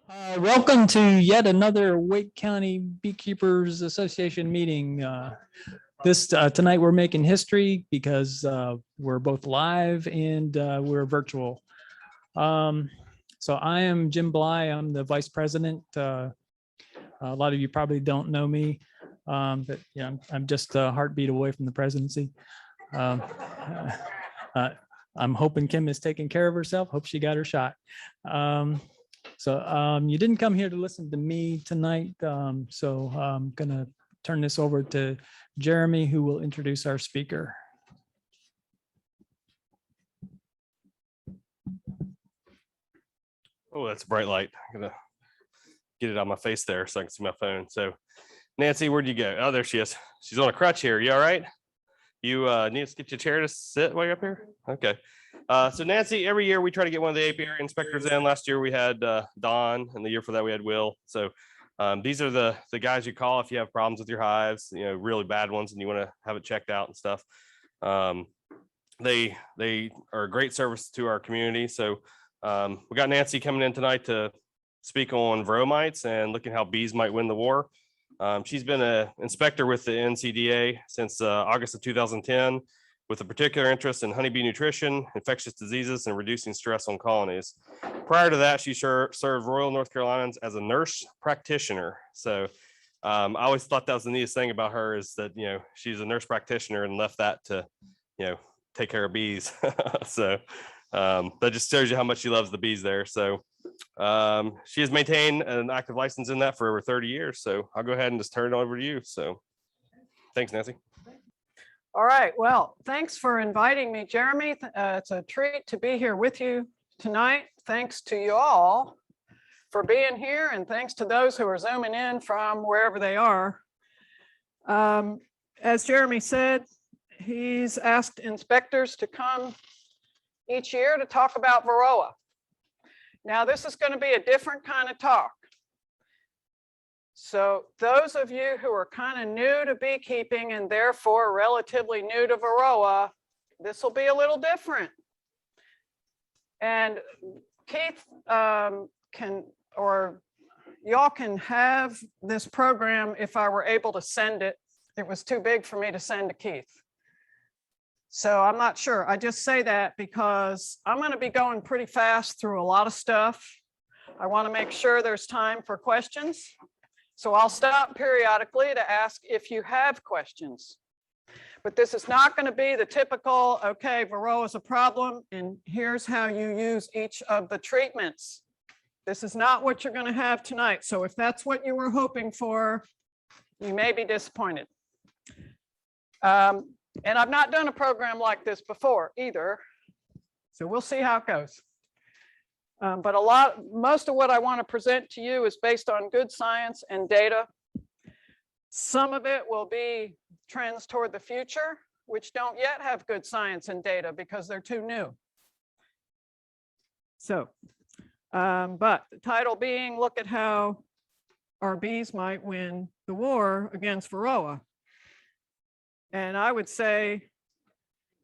Welcome to yet another Wake County Beekeepers Association meeting. Tonight we're making history because we're both live and we're virtual. So I am Jim Bly. I'm the vice president. A lot of you probably don't know me, but yeah, I'm just a heartbeat away from the presidency. I'm hoping Kim is taking care of herself. Hope she got her shot. So you didn't come here to listen to me tonight, so I'm going to turn this over to Jeremy, who will introduce our speaker. Oh, that's a bright light. I'm going to get it on my face there so I can see my phone. So Nancy, where'd you go? Oh, there she is. She's on a crutch here. You all right? You need to get your chair to sit while you're up here? Okay. So Nancy, every year we try to get one of the apiary inspectors in. Last year we had Don, and the year for that we had Will. So these are the guys you call if you have problems with your hives, you know, really bad ones, and you want to have it checked out and stuff. They are a great service to our community. So we got Nancy coming in tonight to speak on Varroa mites and looking how bees might win the war. She's been an inspector with the NCDA since August of 2010, with a particular interest in honeybee nutrition, infectious diseases, and reducing stress on colonies. Prior to that, she served Royal North Carolinians as a nurse practitioner. So I always thought that was the neatest thing about her, is that, you know, she's a nurse practitioner and left that to, you know, take care of bees. So that just shows you how much she loves the bees there. So she has maintained an active license in that for over 30 years. So I'll go ahead and just turn it over to you. So thanks, Nancy. All right, well, thanks for inviting me, Jeremy. It's a treat to be here with you tonight. Thanks to you all for being here, and thanks to those who are zooming in from wherever they are. As Jeremy said, he's asked inspectors to come each year to talk about Varroa. Now, this is going to be a different kind of talk. So those of you who are kind of new to beekeeping and therefore relatively new to Varroa, this will be a little different. And Keith y'all can have this program if I were able to send it. It was too big for me to send to Keith. So I'm not sure. I just say that because I'm going to be going pretty fast through a lot of stuff. I want to make sure there's time for questions. So I'll stop periodically to ask if you have questions. But this is not going to be the typical, okay, Varroa is a problem, and here's how you use each of the treatments. This is not what you're going to have tonight. So if that's what you were hoping for, you may be disappointed. And I've not done a program like this before either. So we'll see how it goes. But most of what I want to present to you is based on good science and data. Some of it will be trends toward the future, which don't yet have good science and data because they're too new. So, but the title being, look at how our bees might win the war against Varroa. And I would say,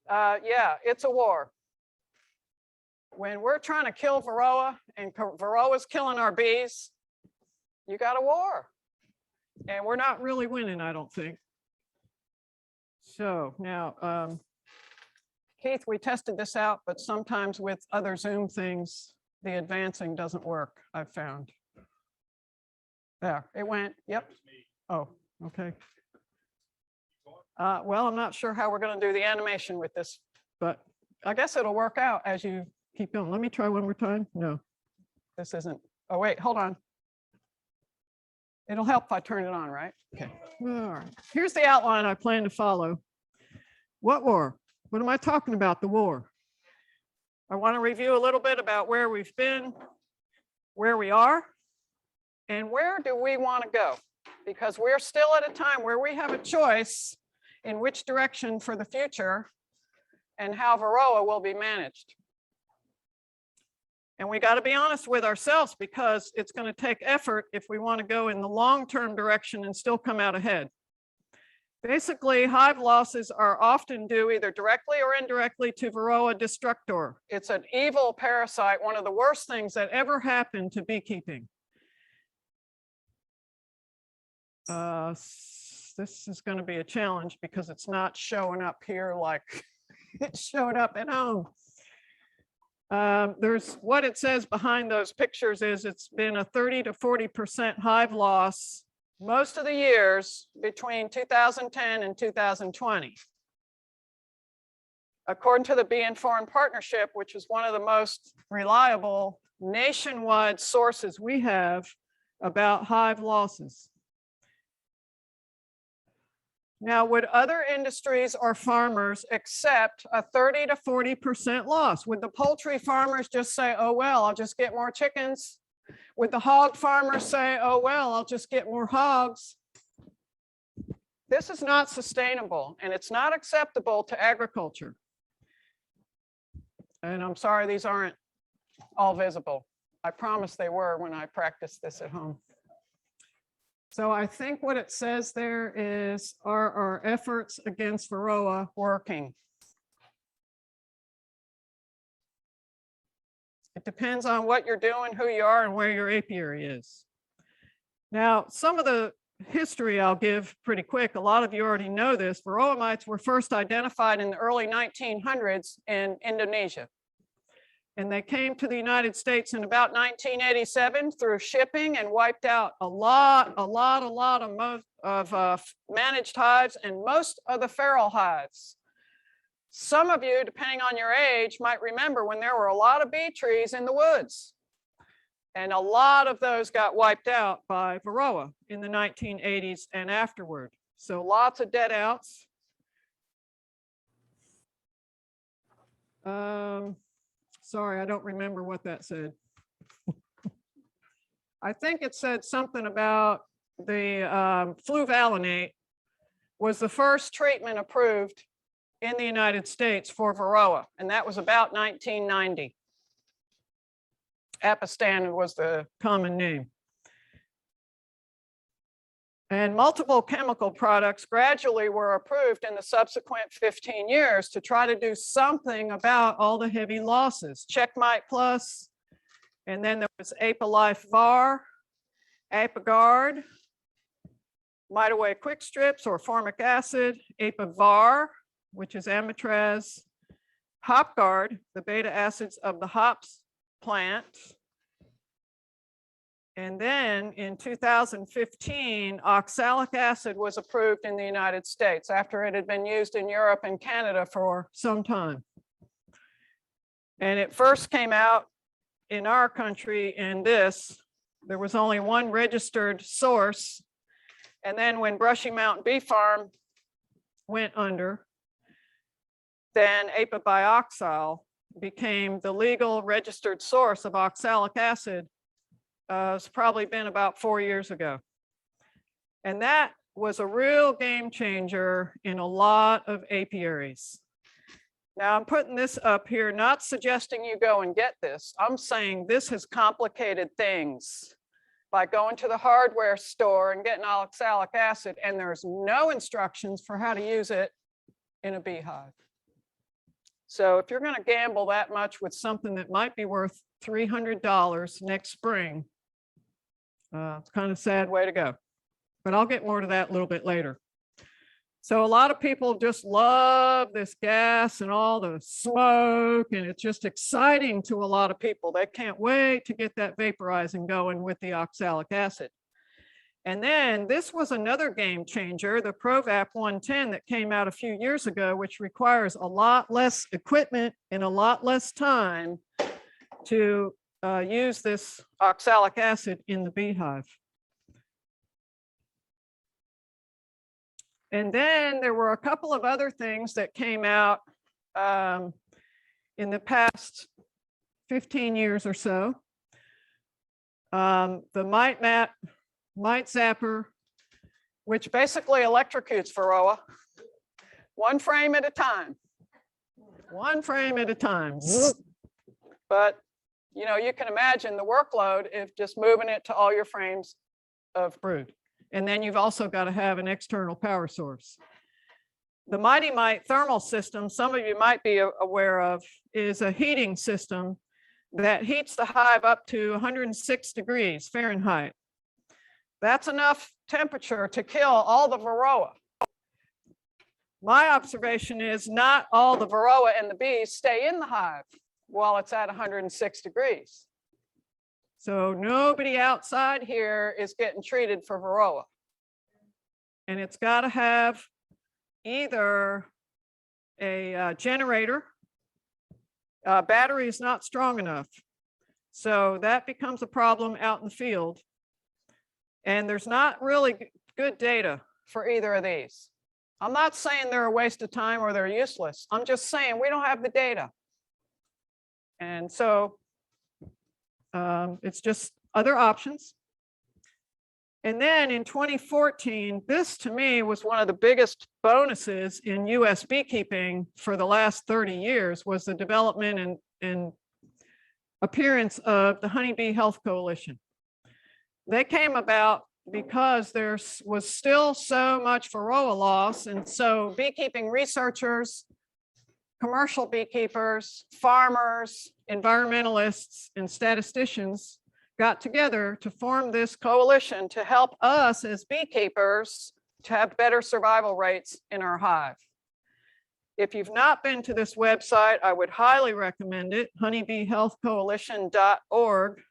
yeah, it's a war. When we're trying to kill Varroa and Varroa is killing our bees, you got a war. And we're not really winning, I don't think. So now, Keith, we tested this out, but sometimes with other Zoom things, the advancing doesn't work, I've found. There, it went, yep. Oh, okay. Well, I'm not sure how we're going to do the animation with this, but I guess it'll work out as you keep going. Let me try one more time. No, this isn't. Oh, wait, hold on. It'll help if I turn it on, right? Okay. All right. Here's the outline I plan to follow. What war? What am I talking about? The war. I want to review a little bit about where we've been, where we are, and where do we want to go? Because we're still at a time where we have a choice in which direction for the future and how Varroa will be managed. And we got to be honest with ourselves because it's going to take effort if we want to go in the long-term direction and still come out ahead. Basically, hive losses are often due either directly or indirectly to Varroa destructor. It's an evil parasite, one of the worst things that ever happened to beekeeping. This is going to be a challenge because it's not showing up here like it showed up at home. There's what it says behind those pictures is it's been a 30 to 40% hive loss most of the years between 2010 and 2020. According to the Bee and Foreign Partnership, which is one of the most reliable nationwide sources we have about hive losses. Now, would other industries or farmers accept a 30 to 40% loss? Would the poultry farmers just say, oh, well, I'll just get more chickens? Would the hog farmers say, oh, well, I'll just get more hogs? This is not sustainable and it's not acceptable to agriculture. And I'm sorry, these aren't all visible. I promise they were when I practiced this at home. So I think what it says there is, are our efforts against Varroa working? It depends on what you're doing, who you are, and where your apiary is. Now, some of the history I'll give pretty quick. A lot of you already know this. Varroa mites were first identified in the early 1900s in Indonesia. And they came to the United States in about 1987 through shipping and wiped out a lot of managed hives and most of the feral hives. Some of you, depending on your age, might remember when there were a lot of bee trees in the woods. And a lot of those got wiped out by Varroa in the 1980s and afterward. So lots of dead outs. Sorry, I don't remember what that said. I think it said something about the fluvalinate was the first treatment approved in the United States for Varroa, and that was about 1990. Apistan was the common name. And multiple chemical products gradually were approved in the subsequent 15 years to try to do something about all the heavy losses. Checkmite Plus, and then there was Apilife Var, Apiguard, Mite Quick Strips or formic acid, Apivar, which is Amitraz, Hopguard, the beta acids of the hops plant. And then in 2015, oxalic acid was approved in the United States after it had been used in Europe and Canada for some time. And it first came out in our country in this. There was only one registered source. And then when Brushy Mountain Bee Farm went under, then apabioxal became the legal registered source of oxalic acid. It's probably been about 4 years ago. And that was a real game changer in a lot of apiaries. Now I'm putting this up here, not suggesting you go and get this. I'm saying this has complicated things by going to the hardware store and getting oxalic acid, and there's no instructions for how to use it in a beehive. So if you're going to gamble that much with something that might be worth $300 next spring, it's kind of a sad way to go. But I'll get more to that a little bit later. So a lot of people just love this gas and all the smoke, and it's just exciting to a lot of people. They can't wait to get that vaporizing going with the oxalic acid. And then this was another game changer, the Provap 110 that came out a few years ago, which requires a lot less equipment and a lot less time to use this oxalic acid in the beehive. And then there were a couple of other things that came out in the past 15 years or so. The Mite Zapper, which basically electrocutes Varroa, one frame at a time. One frame at a time. But you know, you can imagine the workload if just moving it to all your frames of brood. And then you've also got to have an external power source. The Mighty Mite thermal system, some of you might be aware of, is a heating system that heats the hive up to 106 degrees Fahrenheit. That's enough temperature to kill all the Varroa. My observation is not all the Varroa and the bees stay in the hive while it's at 106 degrees. So nobody outside here is getting treated for Varroa. And it's got to have either a generator. Battery is not strong enough. So that becomes a problem out in the field. And there's not really good data for either of these. I'm not saying they're a waste of time or they're useless. I'm just saying we don't have the data. And so it's just other options. And then in 2014, this to me was one of the biggest bonuses in US beekeeping for the last 30 years was the development and appearance of the Honeybee Health Coalition. They came about because there was still so much Varroa loss. And so beekeeping researchers, commercial beekeepers, farmers, environmentalists, and statisticians got together to form this coalition to help us as beekeepers to have better survival rates in our hive. If you've not been to this website, I would highly recommend it, honeybeehealthcoalition.org.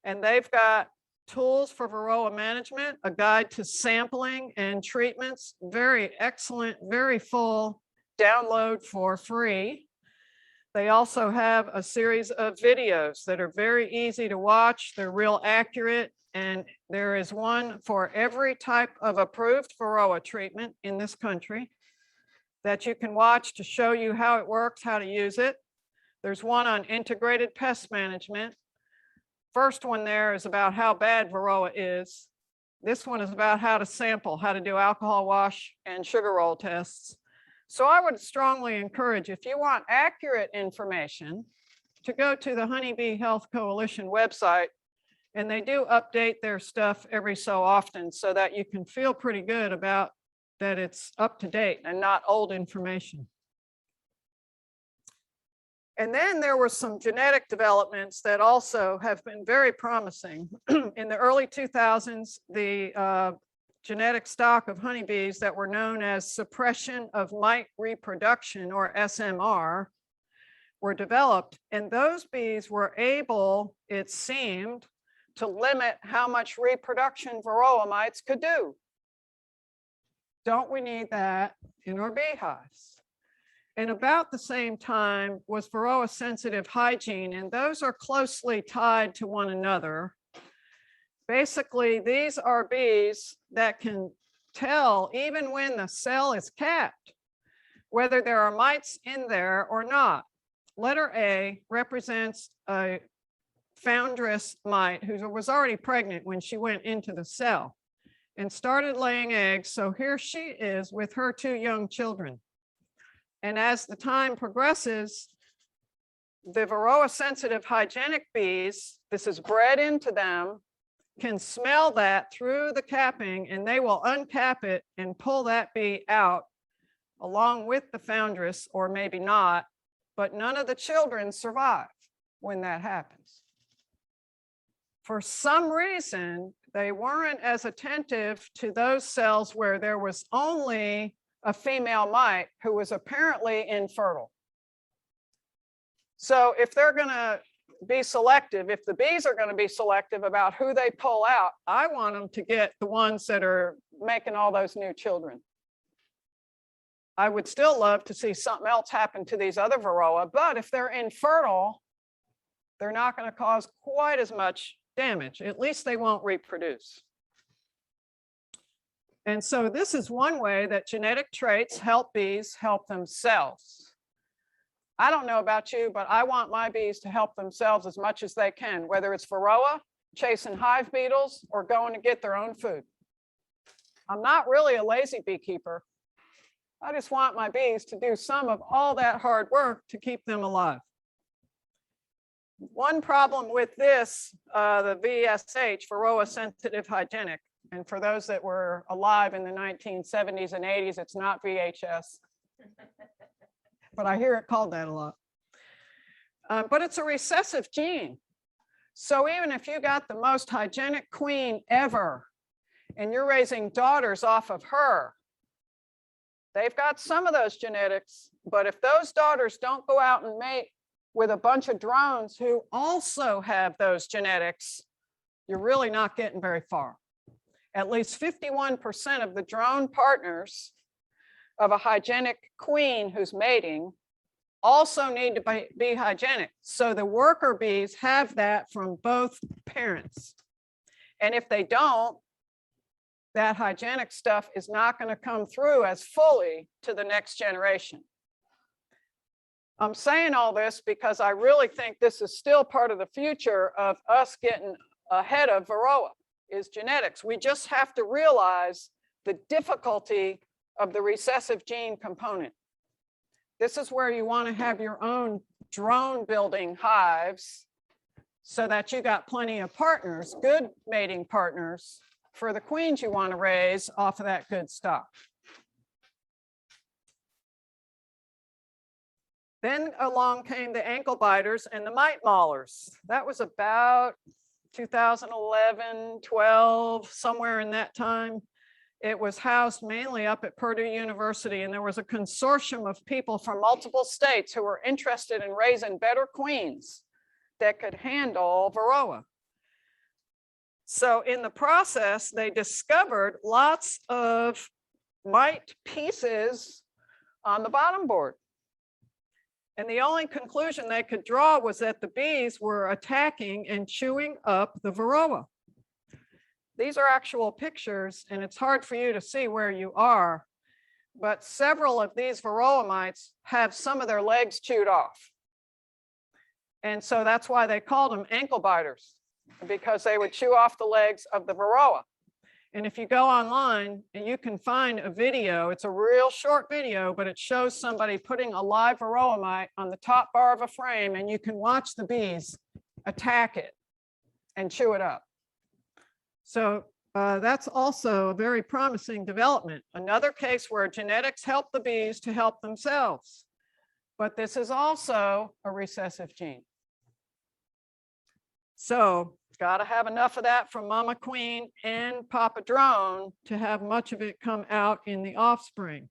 And they've got tools for Varroa management, a guide to sampling and treatments, very excellent, very full, download for free. They also have a series of videos that are very easy to watch. They're real accurate. And there is one for every type of approved Varroa treatment in this country that you can watch to show you how it works, how to use it. There's one on integrated pest management. First one there is about how bad Varroa is. This one is about how to sample, how to do alcohol wash and sugar roll tests. So I would strongly encourage, if you want accurate information, to go to the Honeybee Health Coalition website, and they do update their stuff every so often so that you can feel pretty good about that it's up to date and not old information. And then there were some genetic developments that also have been very promising. In the early 2000s, the genetic stock of honeybees that were known as suppression of mite reproduction, or SMR, were developed. And those bees were able, it seemed, to limit how much reproduction Varroa mites could do. Don't we need that in our beehives? And about the same time was Varroa sensitive hygiene, and those are closely tied to one another. Basically, these are bees that can tell, even when the cell is capped, whether there are mites in there or not. Letter A represents a foundress mite who was already pregnant when she went into the cell and started laying eggs. So here she is with her 2 young children. And as the time progresses, the Varroa sensitive hygienic bees, this is bred into them, can smell that through the capping, and they will uncap it and pull that bee out along with the foundress, or maybe not, but none of the children survive when that happens. For some reason, they weren't as attentive to those cells where there was only a female mite who was apparently infertile. So if they're going to be selective, if the bees are going to be selective about who they pull out, I want them to get the ones that are making all those new children. I would still love to see something else happen to these other Varroa, but if they're infertile, they're not going to cause quite as much damage. At least they won't reproduce. And so this is one way that genetic traits help bees help themselves. I don't know about you, but I want my bees to help themselves as much as they can, whether it's Varroa, chasing hive beetles, or going to get their own food. I'm not really a lazy beekeeper. I just want my bees to do some of all that hard work to keep them alive. One problem with this, the VSH, Varroa sensitive hygienic, and for those that were alive in the 1970s and 80s, it's not VHS. But I hear it called that a lot. But it's a recessive gene. So even if you got the most hygienic queen ever, and you're raising daughters off of her, they've got some of those genetics, but if those daughters don't go out and mate with a bunch of drones who also have those genetics, you're really not getting very far. At least 51% of the drone partners of a hygienic queen who's mating also need to be hygienic. So the worker bees have that from both parents. And if they don't, that hygienic stuff is not going to come through as fully to the next generation. I'm saying all this because I really think this is still part of the future of us getting ahead of Varroa, is genetics. We just have to realize the difficulty of the recessive gene component. This is where you want to have your own drone building hives so that you got plenty of partners, good mating partners for the queens you want to raise off of that good stock. Then along came the ankle biters and the mite maulers. That was about 2011, 12, somewhere in that time. It was housed mainly up at Purdue University, and there was a consortium of people from multiple states who were interested in raising better queens that could handle Varroa. So in the process, they discovered lots of mite pieces on the bottom board. And the only conclusion they could draw was that the bees were attacking and chewing up the Varroa. These are actual pictures, and it's hard for you to see where you are, but several of these Varroa mites have some of their legs chewed off. And so that's why they called them ankle biters, because they would chew off the legs of the Varroa. And if you go online and you can find a video, it's a real short video, but it shows somebody putting a live Varroa mite on the top bar of a frame, and you can watch the bees attack it and chew it up. So that's also a very promising development. Another case where genetics help the bees to help themselves. But this is also a recessive gene. So got to have enough of that from mama queen and papa drone to have much of it come out in the offspring.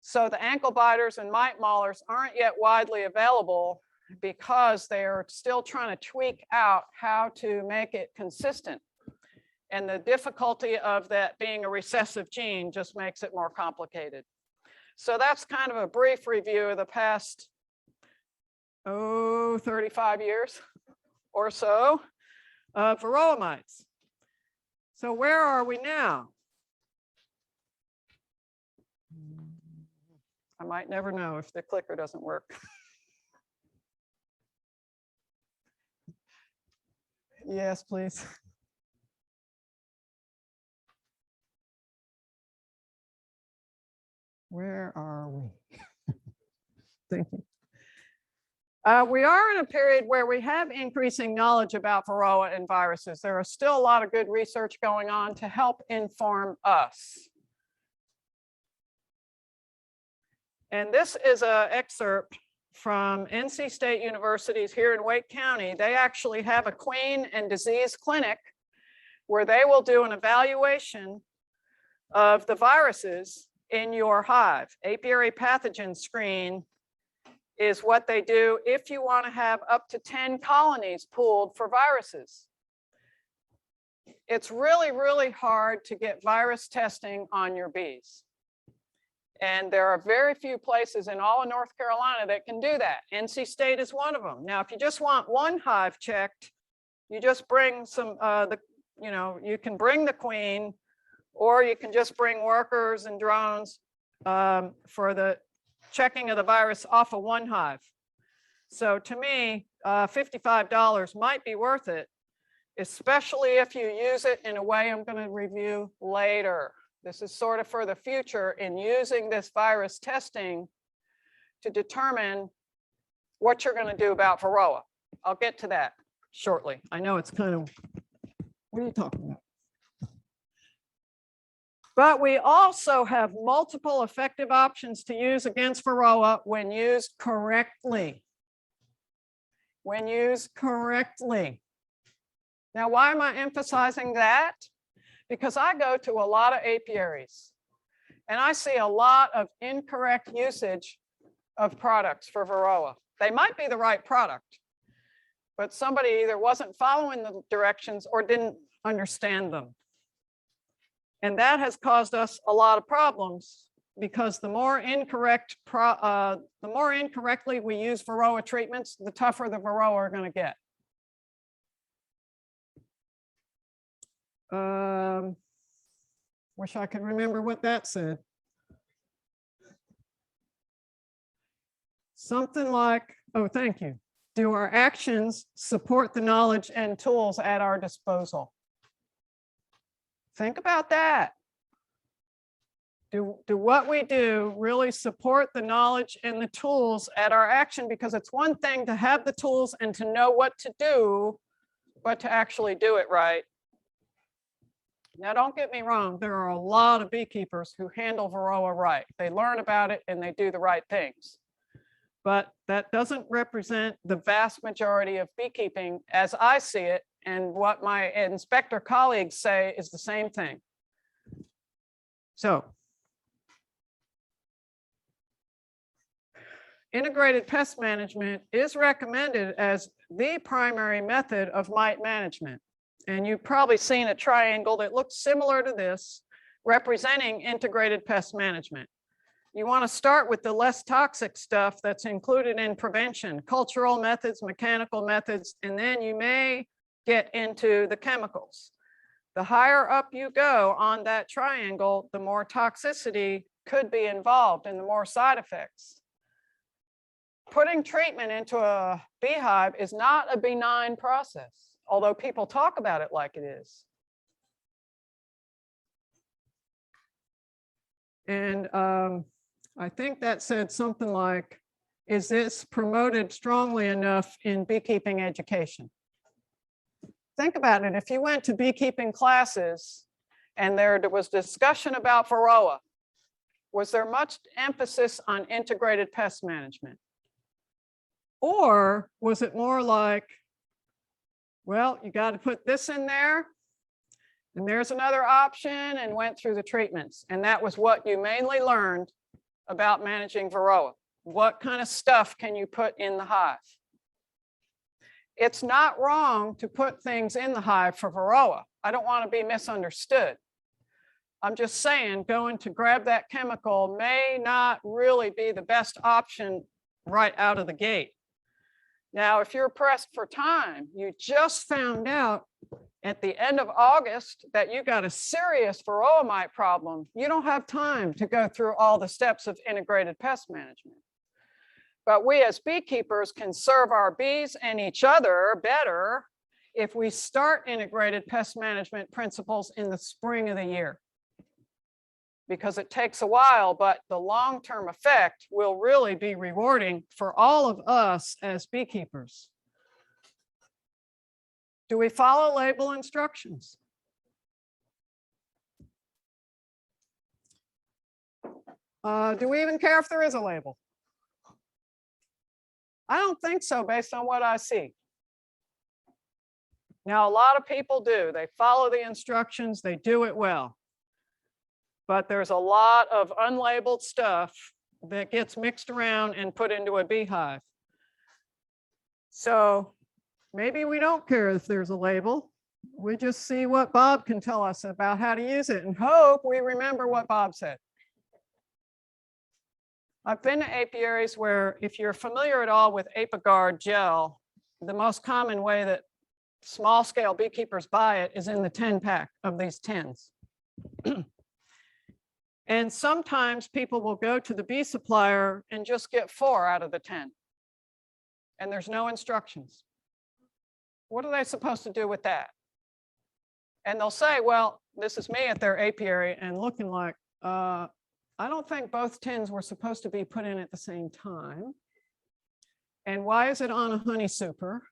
So the ankle biters and mite maulers aren't yet widely available because they are still trying to tweak out how to make it consistent. And the difficulty of that being a recessive gene just makes it more complicated. So that's kind of a brief review of the past, 35 years or so of Varroa mites. So where are we now? I might never know if the clicker doesn't work. Yes, please. Where are we? Thank you. We are in a period where we have increasing knowledge about Varroa and viruses. There are still a lot of good research going on to help inform us. And this is an excerpt from NC State University's here in Wake County. They actually have a queen and disease clinic where they will do an evaluation of the viruses in your hive. Apiary pathogen screen is what they do if you want to have up to 10 colonies pooled for viruses. It's really, really hard to get virus testing on your bees. And there are very few places in all of North Carolina that can do that. NC State is one of them. Now, if you just want one hive checked, you just bring some, you can bring the queen, or you can just bring workers and drones for the checking of the virus off of one hive. So to me, $55 might be worth it, especially if you use it in a way I'm going to review later. This is sort of for the future in using this virus testing to determine what you're going to do about Varroa. I'll get to that shortly. I know it's kind of, what are you talking about? But we also have multiple effective options to use against Varroa when used correctly. When used correctly. Now, why am I emphasizing that? because I go to a lot of apiaries and I see a lot of incorrect usage of products for Varroa. They might be the right product, but somebody either wasn't following the directions or didn't understand them. And that has caused us a lot of problems because the more incorrectly we use Varroa treatments, the tougher the Varroa are going to get. Wish I could remember what that said. Something like, oh, thank you. Do our actions support the knowledge and tools at our disposal? Think about that. Do what we do really support the knowledge and the tools at our action? Because it's one thing to have the tools and to know what to do, but to actually do it right. Now, don't get me wrong. There are a lot of beekeepers who handle Varroa right. They learn about it and they do the right things. But that doesn't represent the vast majority of beekeeping as I see it. And what my inspector colleagues say is the same thing. So, integrated pest management is recommended as the primary method of mite management. And you've probably seen a triangle that looks similar to this, representing integrated pest management. You want to start with the less toxic stuff that's included in prevention, cultural methods, mechanical methods, and then you may get into the chemicals. The higher up you go on that triangle, the more toxicity could be involved and the more side effects. Putting treatment into a beehive is not a benign process, although people talk about it like it is. And I think that said something like, is this promoted strongly enough in beekeeping education? Think about it. If you went to beekeeping classes and there was discussion about Varroa, was there much emphasis on integrated pest management? Or was it more like, well, you got to put this in there, and there's another option, and went through the treatments. And that was what you mainly learned about managing Varroa. What kind of stuff can you put in the hive? It's not wrong to put things in the hive for Varroa. I don't want to be misunderstood. I'm just saying going to grab that chemical may not really be the best option right out of the gate. Now, if you're pressed for time, you just found out at the end of August that you got a serious Varroa mite problem, you don't have time to go through all the steps of integrated pest management. But we as beekeepers can serve our bees and each other better if we start integrated pest management principles in the spring of the year. Because it takes a while, but the long-term effect will really be rewarding for all of us as beekeepers. Do we follow label instructions? Do we even care if there is a label? I don't think so based on what I see. Now, a lot of people do. They follow the instructions, they do it well. But there's a lot of unlabeled stuff that gets mixed around and put into a beehive. So maybe we don't care if there's a label. We just see what Bob can tell us about how to use it and hope we remember what Bob said. I've been to apiaries where, if you're familiar at all with Apiguard gel, the most common way that small scale beekeepers buy it is in the 10 pack of these tins. And sometimes people will go to the bee supplier and just get 4 out of the 10. And there's no instructions. What are they supposed to do with that? And they'll say, well, this is me at their apiary and looking like, I don't think both tins were supposed to be put in at the same time. And why is it on a honey super?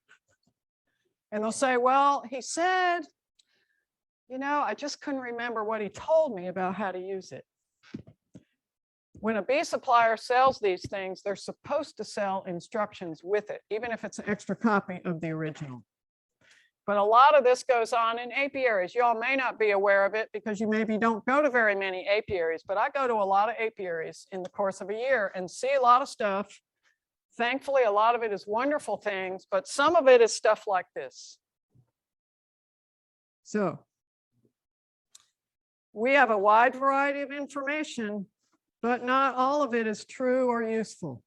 And they'll say, well, he said, you know, I just couldn't remember what he told me about how to use it. When a bee supplier sells these things, they're supposed to sell instructions with it, even if it's an extra copy of the original. But a lot of this goes on in apiaries. You all may not be aware of it because you maybe don't go to very many apiaries, but I go to a lot of apiaries in the course of a year and see a lot of stuff. Thankfully, a lot of it is wonderful things, but some of it is stuff like this. So we have a wide variety of information, but not all of it is true or useful.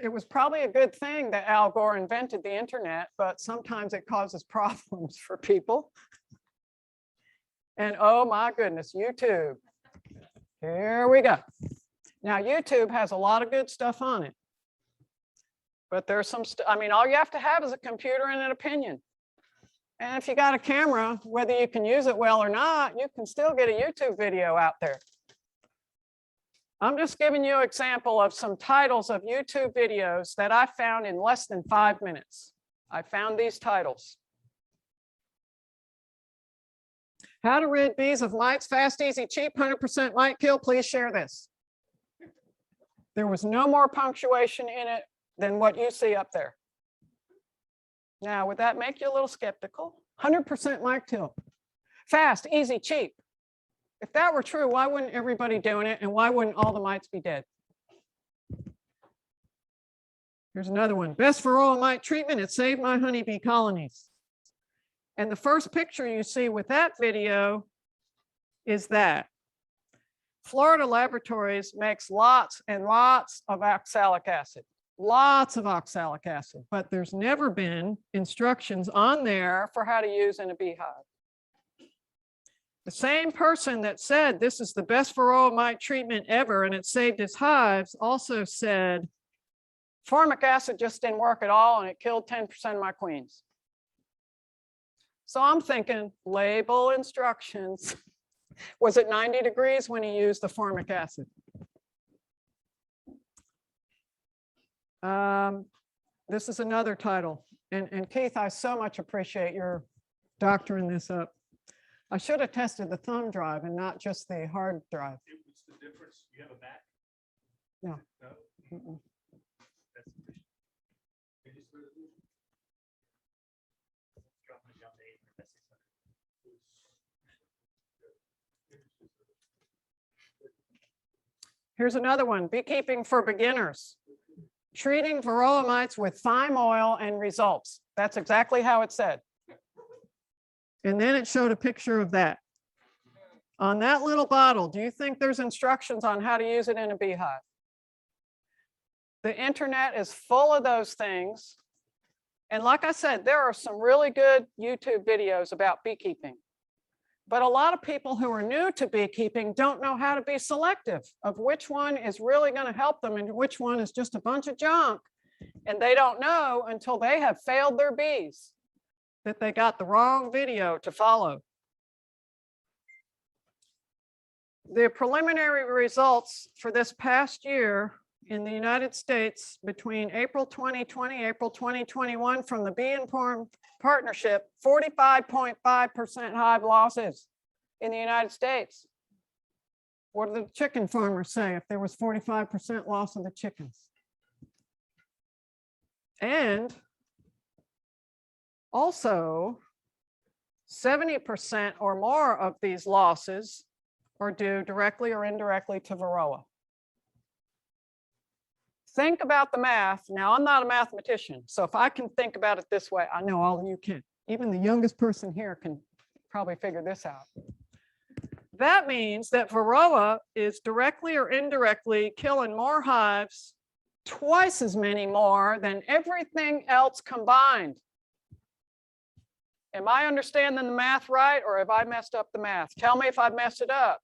It was probably a good thing that Al Gore invented the internet, but sometimes it causes problems for people. And oh my goodness, YouTube. Here we go. Now, YouTube has a lot of good stuff on it. But there's some, I mean, all you have to have is a computer and an opinion. And if you got a camera, whether you can use it well or not, you can still get a YouTube video out there. I'm just giving you an example of some titles of YouTube videos that I found in less than 5 minutes. I found these titles. How to rid bees of mites, fast, easy, cheap, 100% mite kill. Please share this. There was no more punctuation in it than what you see up there. Now, would that make you a little skeptical? 100% mite kill. Fast, easy, cheap. If that were true, why wouldn't everybody doing it? And why wouldn't all the mites be dead? Here's another one. Best Varroa mite treatment. It saved my honeybee colonies. And the first picture you see with that video is that. Florida Laboratories makes lots and lots of oxalic acid. Lots of oxalic acid, but there's never been instructions on there for how to use in a beehive. The same person that said this is the best Varroa mite treatment ever and it saved his hives also said formic acid just didn't work at all and it killed 10% of my queens. So I'm thinking label instructions. Was it 90 degrees when he used the formic acid? This is another title. And Keith, I so much appreciate your doctoring this up. I should have tested the thumb drive and not just the hard drive. What's the difference? You have a Mac? No. No? Mm-mm. That's sufficient. You just put it in. Drop it down to 800, that's 600. Here's another one, beekeeping for beginners. Treating Varroa mites with thyme oil and results. That's exactly how it said. And then it showed a picture of that. On that little bottle, do you think there's instructions on how to use it in a beehive? The internet is full of those things. And like I said, there are some really good YouTube videos about beekeeping. But a lot of people who are new to beekeeping don't know how to be selective of which one is really going to help them and which one is just a bunch of junk. And they don't know until they have failed their bees that they got the wrong video to follow. The preliminary results for this past year in the United States between April 2020, April 2021 from the Bee Informed Partnership, 45.5% hive losses in the United States. What do the chicken farmers say if there was 45% loss of the chickens? And also 70% or more of these losses are due directly or indirectly to Varroa. Think about the math. Now, I'm not a mathematician, so if I can think about it this way, I know all of you can. Even the youngest person here can probably figure this out. That means that Varroa is directly or indirectly killing more hives, twice as many more than everything else combined. Am I understanding the math right, or have I messed up the math? Tell me if I've messed it up.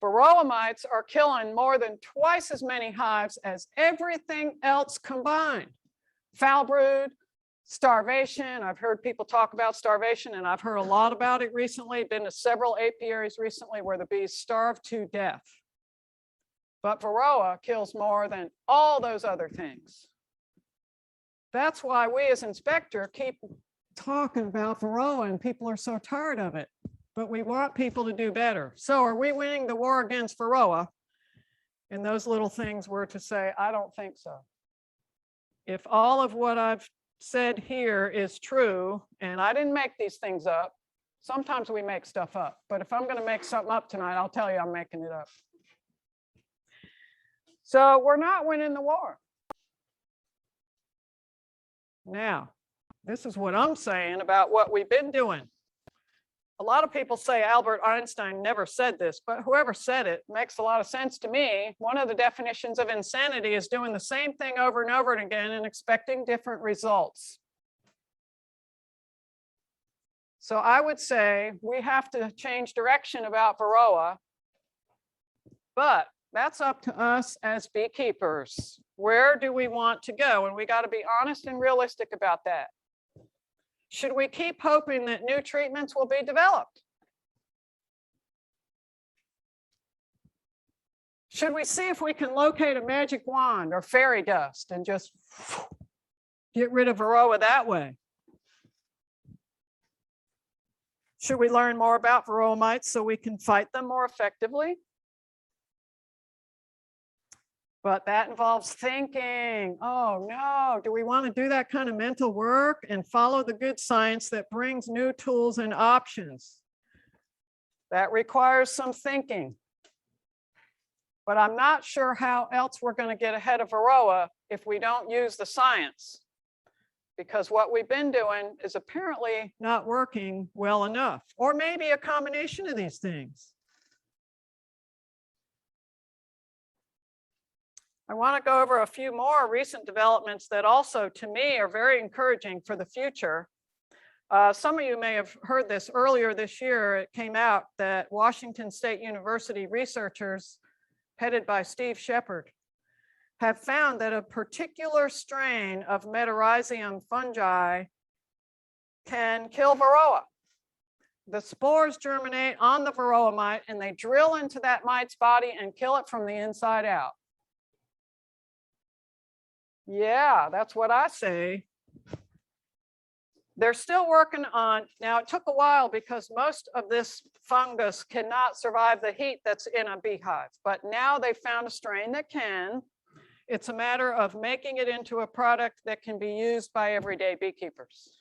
Varroa mites are killing more than twice as many hives as everything else combined. Foul brood, starvation. I've heard people talk about starvation, and I've heard a lot about it recently. Been to several apiaries recently where the bees starve to death. But Varroa kills more than all those other things. That's why we as inspector keep talking about Varroa, and people are so tired of it. But we want people to do better. So are we winning the war against Varroa? And those little things were to say, I don't think so. if all of what I've said here is true, and I didn't make these things up, sometimes we make stuff up, but if I'm going to make something up tonight, I'll tell you I'm making it up. So we're not winning the war. Now, this is what I'm saying about what we've been doing. A lot of people say Albert Einstein never said this, but whoever said it makes a lot of sense to me. One of the definitions of insanity is doing the same thing over and over again and expecting different results. So I would say we have to change direction about Varroa, but that's up to us as beekeepers. Where do we want to go? And we got to be honest and realistic about that. Should we keep hoping that new treatments will be developed? Should we see if we can locate a magic wand or fairy dust and just get rid of Varroa that way? Should we learn more about Varroa mites so we can fight them more effectively? But that involves thinking. Oh no, do we want to do that kind of mental work and follow the good science that brings new tools and options? That requires some thinking. But I'm not sure how else we're going to get ahead of Varroa if we don't use the science. Because what we've been doing is apparently not working well enough, or maybe a combination of these things. I want to go over a few more recent developments that also, to me, are very encouraging for the future. Some of you may have heard this earlier this year. It came out that Washington State University researchers, headed by Steve Shepard, have found that a particular strain of Metarhizium fungi can kill Varroa. The spores germinate on the Varroa mite and they drill into that mite's body and kill it from the inside out. Yeah, that's what I say. They're still working on, now it took a while because most of this fungus cannot survive the heat that's in a beehive, but now they found a strain that can. It's a matter of making it into a product that can be used by everyday beekeepers.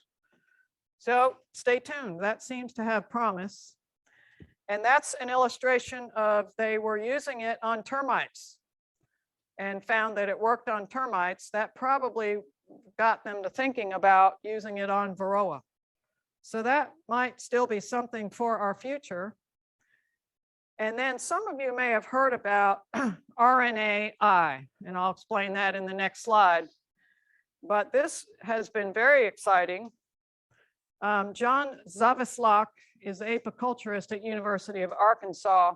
So stay tuned, that seems to have promise. And that's an illustration of they were using it on termites and found that it worked on termites. That probably got them to thinking about using it on Varroa. So that might still be something for our future. And then some of you may have heard about RNAi, and I'll explain that in the next slide. But this has been very exciting. John Zavislak is an apiculturist at University of Arkansas.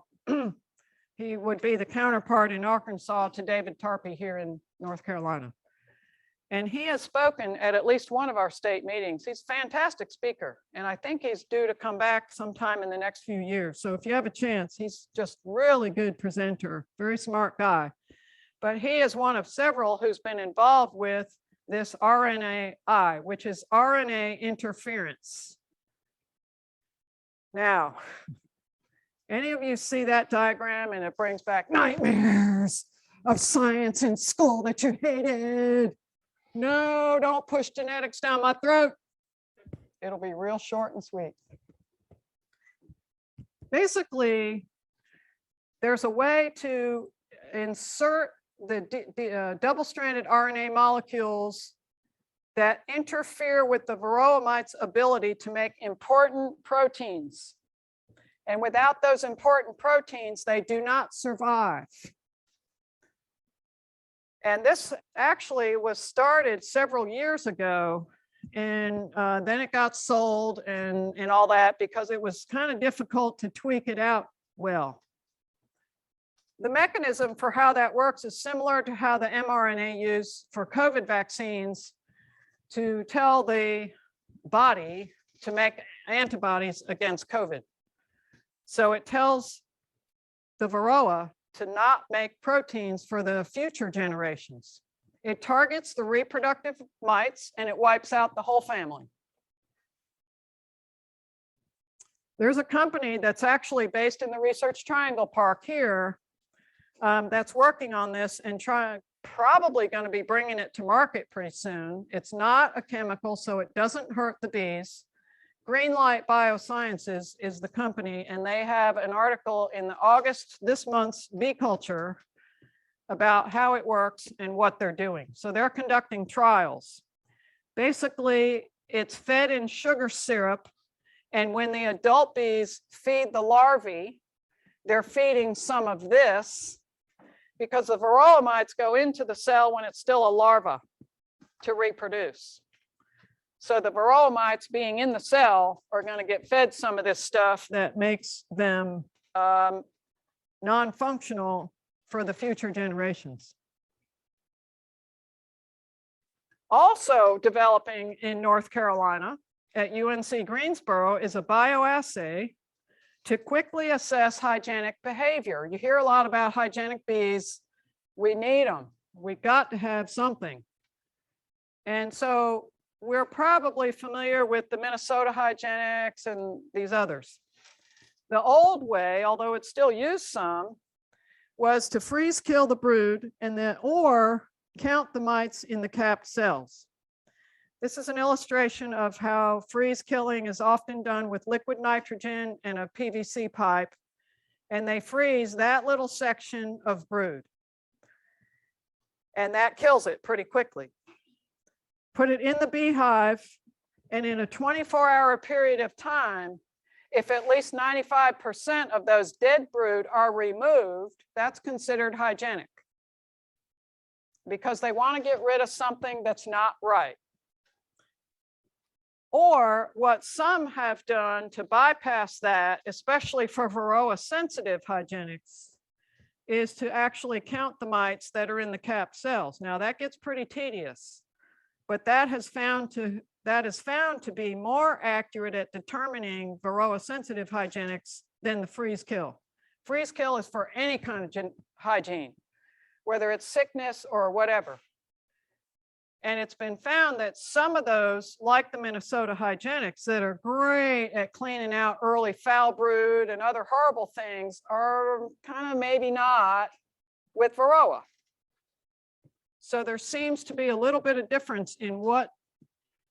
He would be the counterpart in Arkansas to David Tarpey here in North Carolina. And he has spoken at least one of our state meetings. He's a fantastic speaker, and I think he's due to come back sometime in the next few years. So if you have a chance, he's just really good presenter, very smart guy. But he is one of several who's been involved with this RNAi, which is RNA interference. Now, any of you see that diagram and it brings back nightmares of science in school that you hated? No, don't push genetics down my throat. It'll be real short and sweet. Basically, there's a way to insert the double-stranded RNA molecules that interfere with the Varroa mite's ability to make important proteins. And without those important proteins, they do not survive. And this actually was started several years ago, and then it got sold and all that because it was kind of difficult to tweak it out well. The mechanism for how that works is similar to how the mRNA used for COVID vaccines to tell the body to make antibodies against COVID. So it tells the Varroa to not make proteins for the future generations. It targets the reproductive mites and it wipes out the whole family. There's a company that's actually based in the Research Triangle Park here that's working on this and probably going to be bringing it to market pretty soon. It's not a chemical, so it doesn't hurt the bees. Greenlight Biosciences is the company, and they have an article in the August, this month's Bee Culture, about how it works and what they're doing. So they're conducting trials. Basically, it's fed in sugar syrup, and when the adult bees feed the larvae, they're feeding some of this, because the Varroa mites go into the cell when it's still a larva to reproduce. So the Varroa mites being in the cell are going to get fed some of this stuff that makes them non-functional for the future generations. Also developing in North Carolina at UNC Greensboro is a bioassay to quickly assess hygienic behavior. You hear a lot about hygienic bees. We need them. We got to have something. And so we're probably familiar with the Minnesota hygienics and these others. The old way, although it's still used some, was to freeze kill the brood and then or count the mites in the capped cells. This is an illustration of how freeze killing is often done with liquid nitrogen and a PVC pipe, and they freeze that little section of brood. And that kills it pretty quickly. Put it in the beehive, and in a 24-hour period of time, if at least 95% of those dead brood are removed, that's considered hygienic, because they want to get rid of something that's not right. Or what some have done to bypass that, especially for Varroa sensitive hygienics, is to actually count the mites that are in the capped cells. Now that gets pretty tedious, but that is found to be more accurate at determining Varroa sensitive hygienics than the freeze kill. Freeze kill is for any kind of hygiene, whether it's sickness or whatever. And it's been found that some of those, like the Minnesota hygienics, that are great at cleaning out early foul brood and other horrible things, are kind of maybe not with Varroa. So there seems to be a little bit of difference in what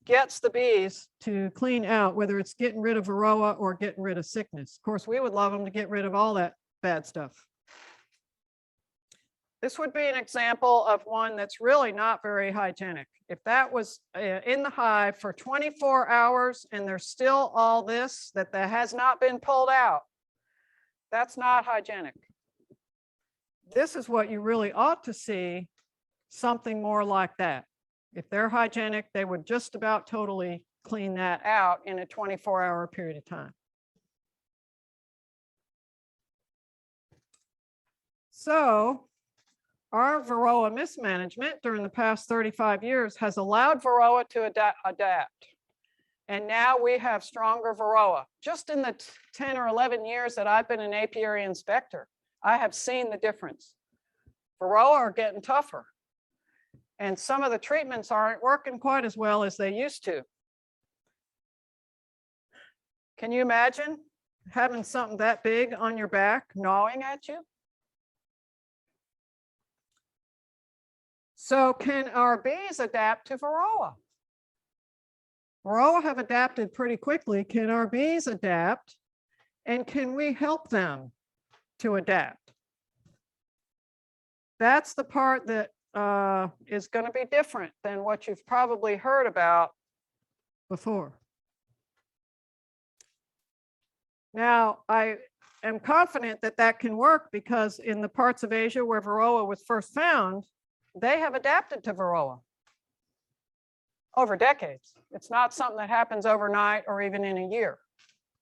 gets the bees to clean out, whether it's getting rid of Varroa or getting rid of sickness. Of course, we would love them to get rid of all that bad stuff. This would be an example of one that's really not very hygienic. If that was in the hive for 24 hours and there's still all this that has not been pulled out, that's not hygienic. This is what you really ought to see, something more like that. If they're hygienic, they would just about totally clean that out in a 24-hour period of time. So our Varroa mismanagement during the past 35 years has allowed Varroa to adapt. And now we have stronger Varroa. Just in the 10 or 11 years that I've been an apiary inspector, I have seen the difference. Varroa are getting tougher. And some of the treatments aren't working quite as well as they used to. Can you imagine having something that big on your back gnawing at you? So can our bees adapt to Varroa? Varroa have adapted pretty quickly. Can our bees adapt? And can we help them to adapt? That's the part that is going to be different than what you've probably heard about before. Now, I am confident that that can work because in the parts of Asia where Varroa was first found, they have adapted to Varroa over decades. It's not something that happens overnight or even in a year.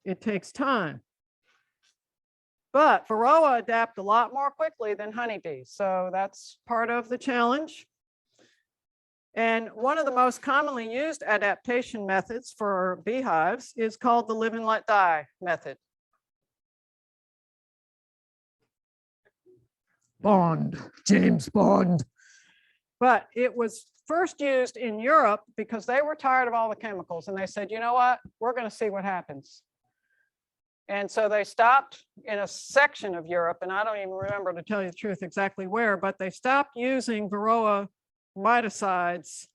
It takes time. But Varroa adapt a lot more quickly than honeybees. So that's part of the challenge. And one of the most commonly used adaptation methods for beehives is called the live and let die method. Bond, James Bond. But it was first used in Europe because they were tired of all the chemicals and they said, you know what, we're going to see what happens. And so they stopped in a section of Europe, and I don't even remember, to tell you the truth, exactly where, but they stopped using Varroa miticides,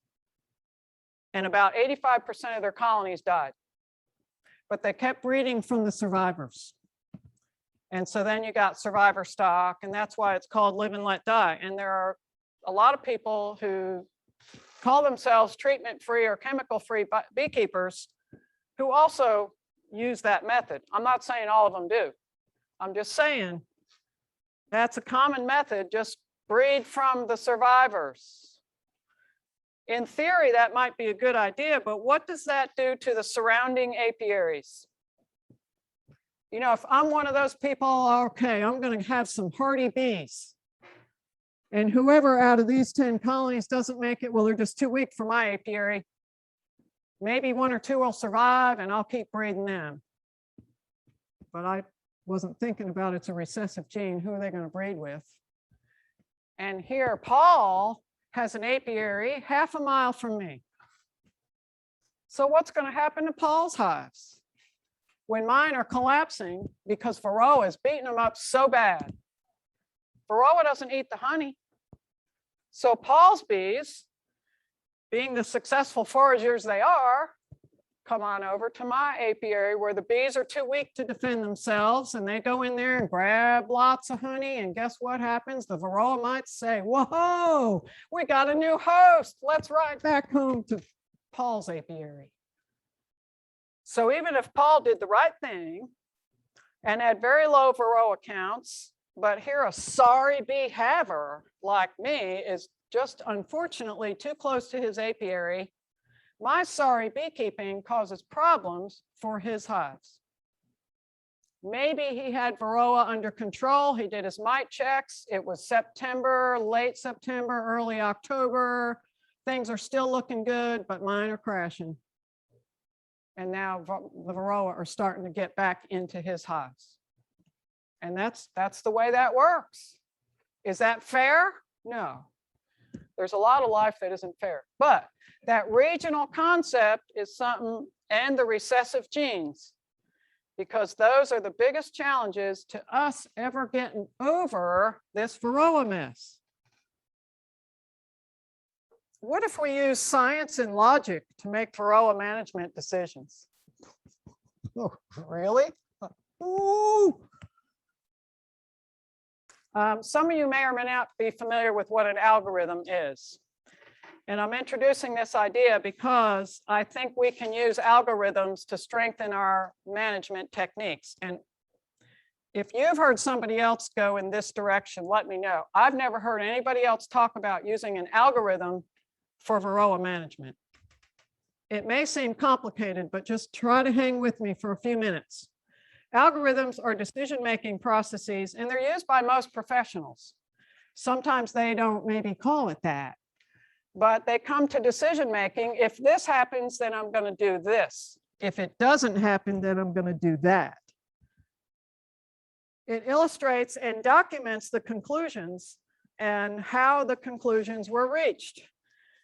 and about 85% of their colonies died. But they kept breeding from the survivors. And so then you got survivor stock, and that's why it's called live and let die. And there are a lot of people who call themselves treatment-free or chemical-free beekeepers who also use that method. I'm not saying all of them do. I'm just saying that's a common method, just breed from the survivors. In theory, that might be a good idea, but what does that do to the surrounding apiaries? You know, if I'm one of those people, okay, I'm going to have some hardy bees. And whoever out of these 10 colonies doesn't make it, well, they're just too weak for my apiary. Maybe 1 or 2 will survive and I'll keep breeding them. But I wasn't thinking about it's a recessive gene. Who are they going to breed with? And here, Paul has an apiary 1/2 mile from me. So what's going to happen to Paul's hives when mine are collapsing because Varroa is beating them up so bad? Varroa doesn't eat the honey. So Paul's bees, being the successful foragers they are, come on over to my apiary where the bees are too weak to defend themselves, and they go in there and grab lots of honey, and guess what happens? The Varroa mites say, whoa, we got a new host. Let's ride back home to Paul's apiary. So even if Paul did the right thing and had very low Varroa counts, but here a sorry bee haver like me is just unfortunately too close to his apiary, my sorry beekeeping causes problems for his hives. Maybe he had Varroa under control. He did his mite checks. It was September, late September, early October. Things are still looking good, but mine are crashing. And now the Varroa are starting to get back into his hives. And that's the way that works. Is that fair? No. There's a lot of life that isn't fair. But that regional concept is something, and the recessive genes, because those are the biggest challenges to us ever getting over this Varroa mess. What if we use science and logic to make Varroa management decisions? Oh, really? Ooh. Some of you may or may not be familiar with what an algorithm is. And I'm introducing this idea because I think we can use algorithms to strengthen our management techniques. And if you've heard somebody else go in this direction, let me know. I've never heard anybody else talk about using an algorithm for Varroa management. It may seem complicated, but just try to hang with me for a few minutes. Algorithms are decision-making processes, and they're used by most professionals. Sometimes they don't maybe call it that, but they come to decision-making. If this happens, then I'm going to do this. If it doesn't happen, then I'm going to do that. It illustrates and documents the conclusions and how the conclusions were reached.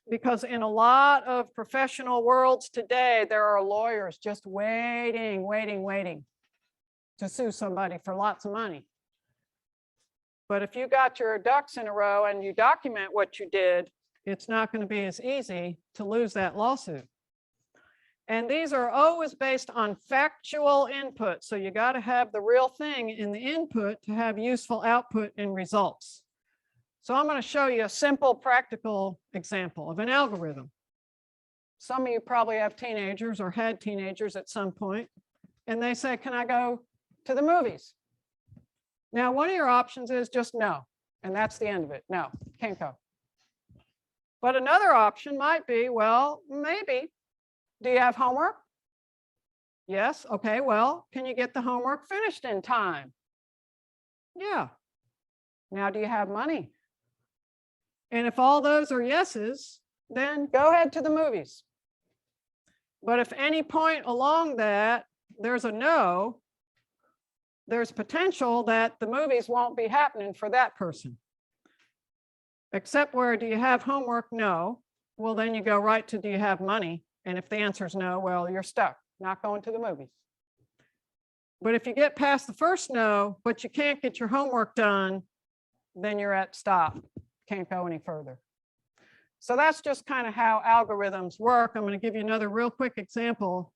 Because in a lot of professional worlds today, there are lawyers just waiting to sue somebody for lots of money. But if you got your ducks in a row and you document what you did, it's not going to be as easy to lose that lawsuit. And these are always based on factual input. So you got to have the real thing in the input to have useful output and results. So I'm going to show you a simple practical example of an algorithm. Some of you probably have teenagers or had teenagers at some point, and they say, can I go to the movies? Now, one of your options is just no, and that's the end of it. No, can't go. But another option might be, well, maybe. Do you have homework? Yes. Okay, well, can you get the homework finished in time? Yeah. Now, do you have money? And if all those are yeses, then go ahead to the movies. But if any point along that there's a no, there's potential that the movies won't be happening for that person. Except where, do you have homework? No. Well, then you go right to, do you have money? And if the answer is no, well, you're stuck, not going to the movies. But if you get past the first no, but you can't get your homework done, then you're at stop. Can't go any further. So that's just kind of how algorithms work. I'm going to give you another real quick example.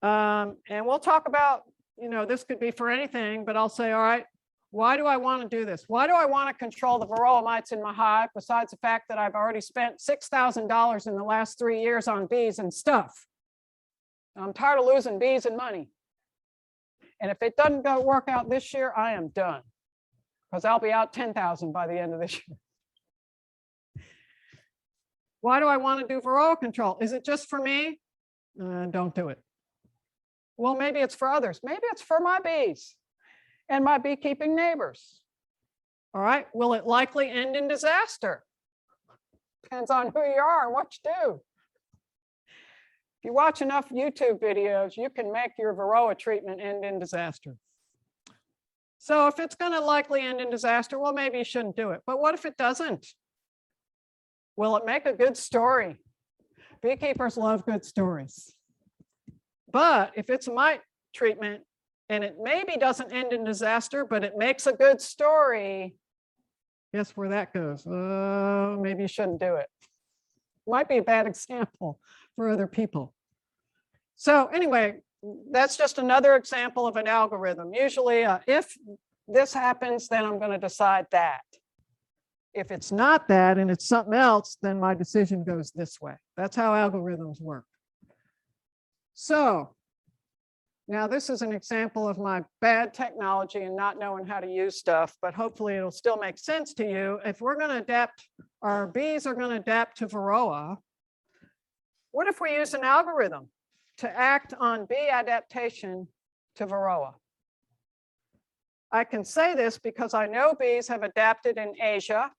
And we'll talk about, this could be for anything, but I'll say, all right, why do I want to do this? Why do I want to control the Varroa mites in my hive, besides the fact that I've already spent $6,000 in the last 3 years on bees and stuff? I'm tired of losing bees and money. And if it doesn't work out this year, I am done, because I'll be out 10,000 by the end of this year. Why do I want to do Varroa control? Is it just for me? Don't do it. Well, maybe it's for others. Maybe it's for my bees and my beekeeping neighbors. All right. Will it likely end in disaster? Depends on who you are and what you do. If you watch enough YouTube videos, you can make your Varroa treatment end in disaster. So if it's going to likely end in disaster, well, maybe you shouldn't do it. But what if it doesn't? Will it make a good story? Beekeepers love good stories. But if it's a mite treatment and it maybe doesn't end in disaster, but it makes a good story, guess where that goes? Oh, maybe you shouldn't do it. Might be a bad example for other people. So anyway, that's just another example of an algorithm. Usually, if this happens, then I'm going to decide that. If it's not that and it's something else, then my decision goes this way. That's how algorithms work. So now this is an example of my bad technology and not knowing how to use stuff, but hopefully it'll still make sense to you. If we're going to adapt, our bees are going to adapt to Varroa, what if we use an algorithm to act on bee adaptation to Varroa? I can say this because I know bees have adapted in Asia,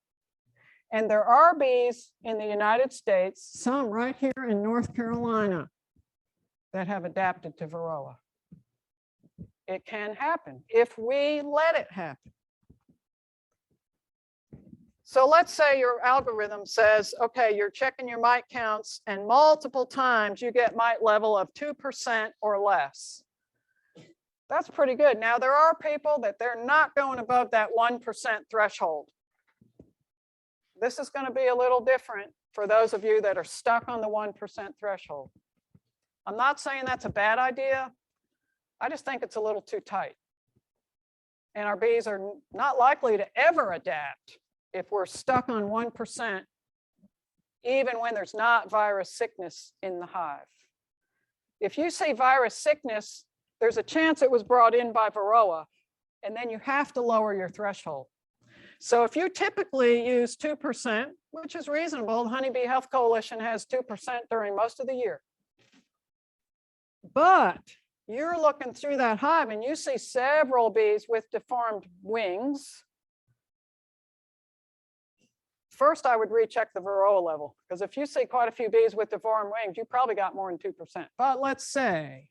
and there are bees in the United States, some right here in North Carolina, that have adapted to Varroa. It can happen if we let it happen. So let's say your algorithm says, okay, you're checking your mite counts and multiple times you get mite level of 2% or less. That's pretty good. Now there are people that they're not going above that 1% threshold. This is going to be a little different for those of you that are stuck on the 1% threshold. I'm not saying that's a bad idea. I just think it's a little too tight. And our bees are not likely to ever adapt if we're stuck on 1%, even when there's not virus sickness in the hive. If you see virus sickness, there's a chance it was brought in by Varroa, and then you have to lower your threshold. So if you typically use 2%, which is reasonable, the Honeybee Health Coalition has 2% during most of the year. But you're looking through that hive and you see several bees with deformed wings. First, I would recheck the Varroa level, because if you see quite a few bees with deformed wings, you probably got more than 2%. But let's say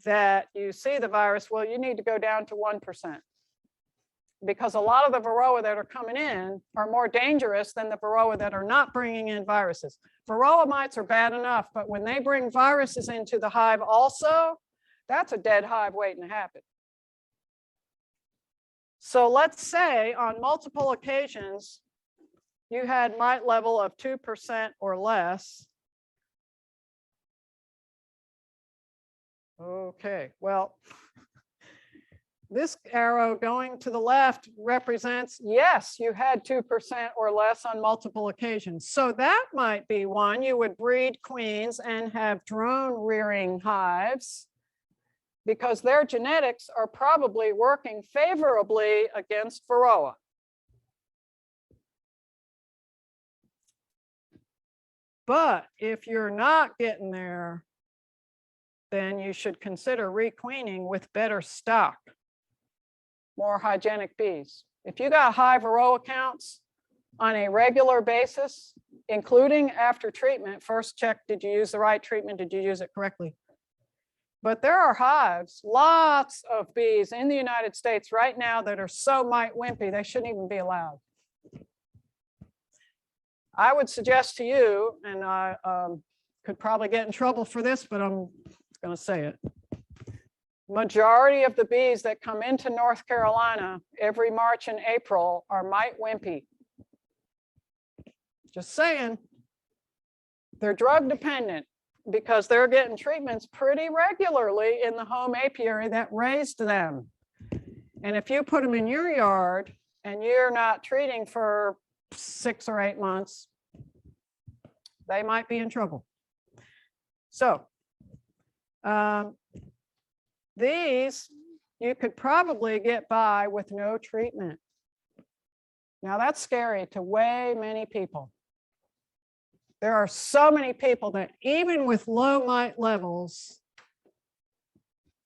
that you see the virus, well, you need to go down to 1%. Because a lot of the Varroa that are coming in are more dangerous than the Varroa that are not bringing in viruses. Varroa mites are bad enough, but when they bring viruses into the hive also, that's a dead hive waiting to happen. So let's say on multiple occasions, you had mite level of 2% or less. Okay, well, this arrow going to the left represents, yes, you had 2% or less on multiple occasions. So that might be one. You would breed queens and have drone rearing hives because their genetics are probably working favorably against Varroa. But if you're not getting there, then you should consider requeening with better stock. More hygienic bees. If you got high Varroa counts on a regular basis, including after treatment, first check, did you use the right treatment? Did you use it correctly? But there are hives, lots of bees in the United States right now that are so mite wimpy, they shouldn't even be allowed. I would suggest to you, and I could probably get in trouble for this, but I'm going to say it. majority of the bees that come into North Carolina every March and April are mite wimpy. Just saying. They're drug dependent because they're getting treatments pretty regularly in the home apiary that raised them. And if you put them in your yard and you're not treating for 6 or 8 months, they might be in trouble. So these you could probably get by with no treatment. Now that's scary to way many people. There are so many people that even with low mite levels,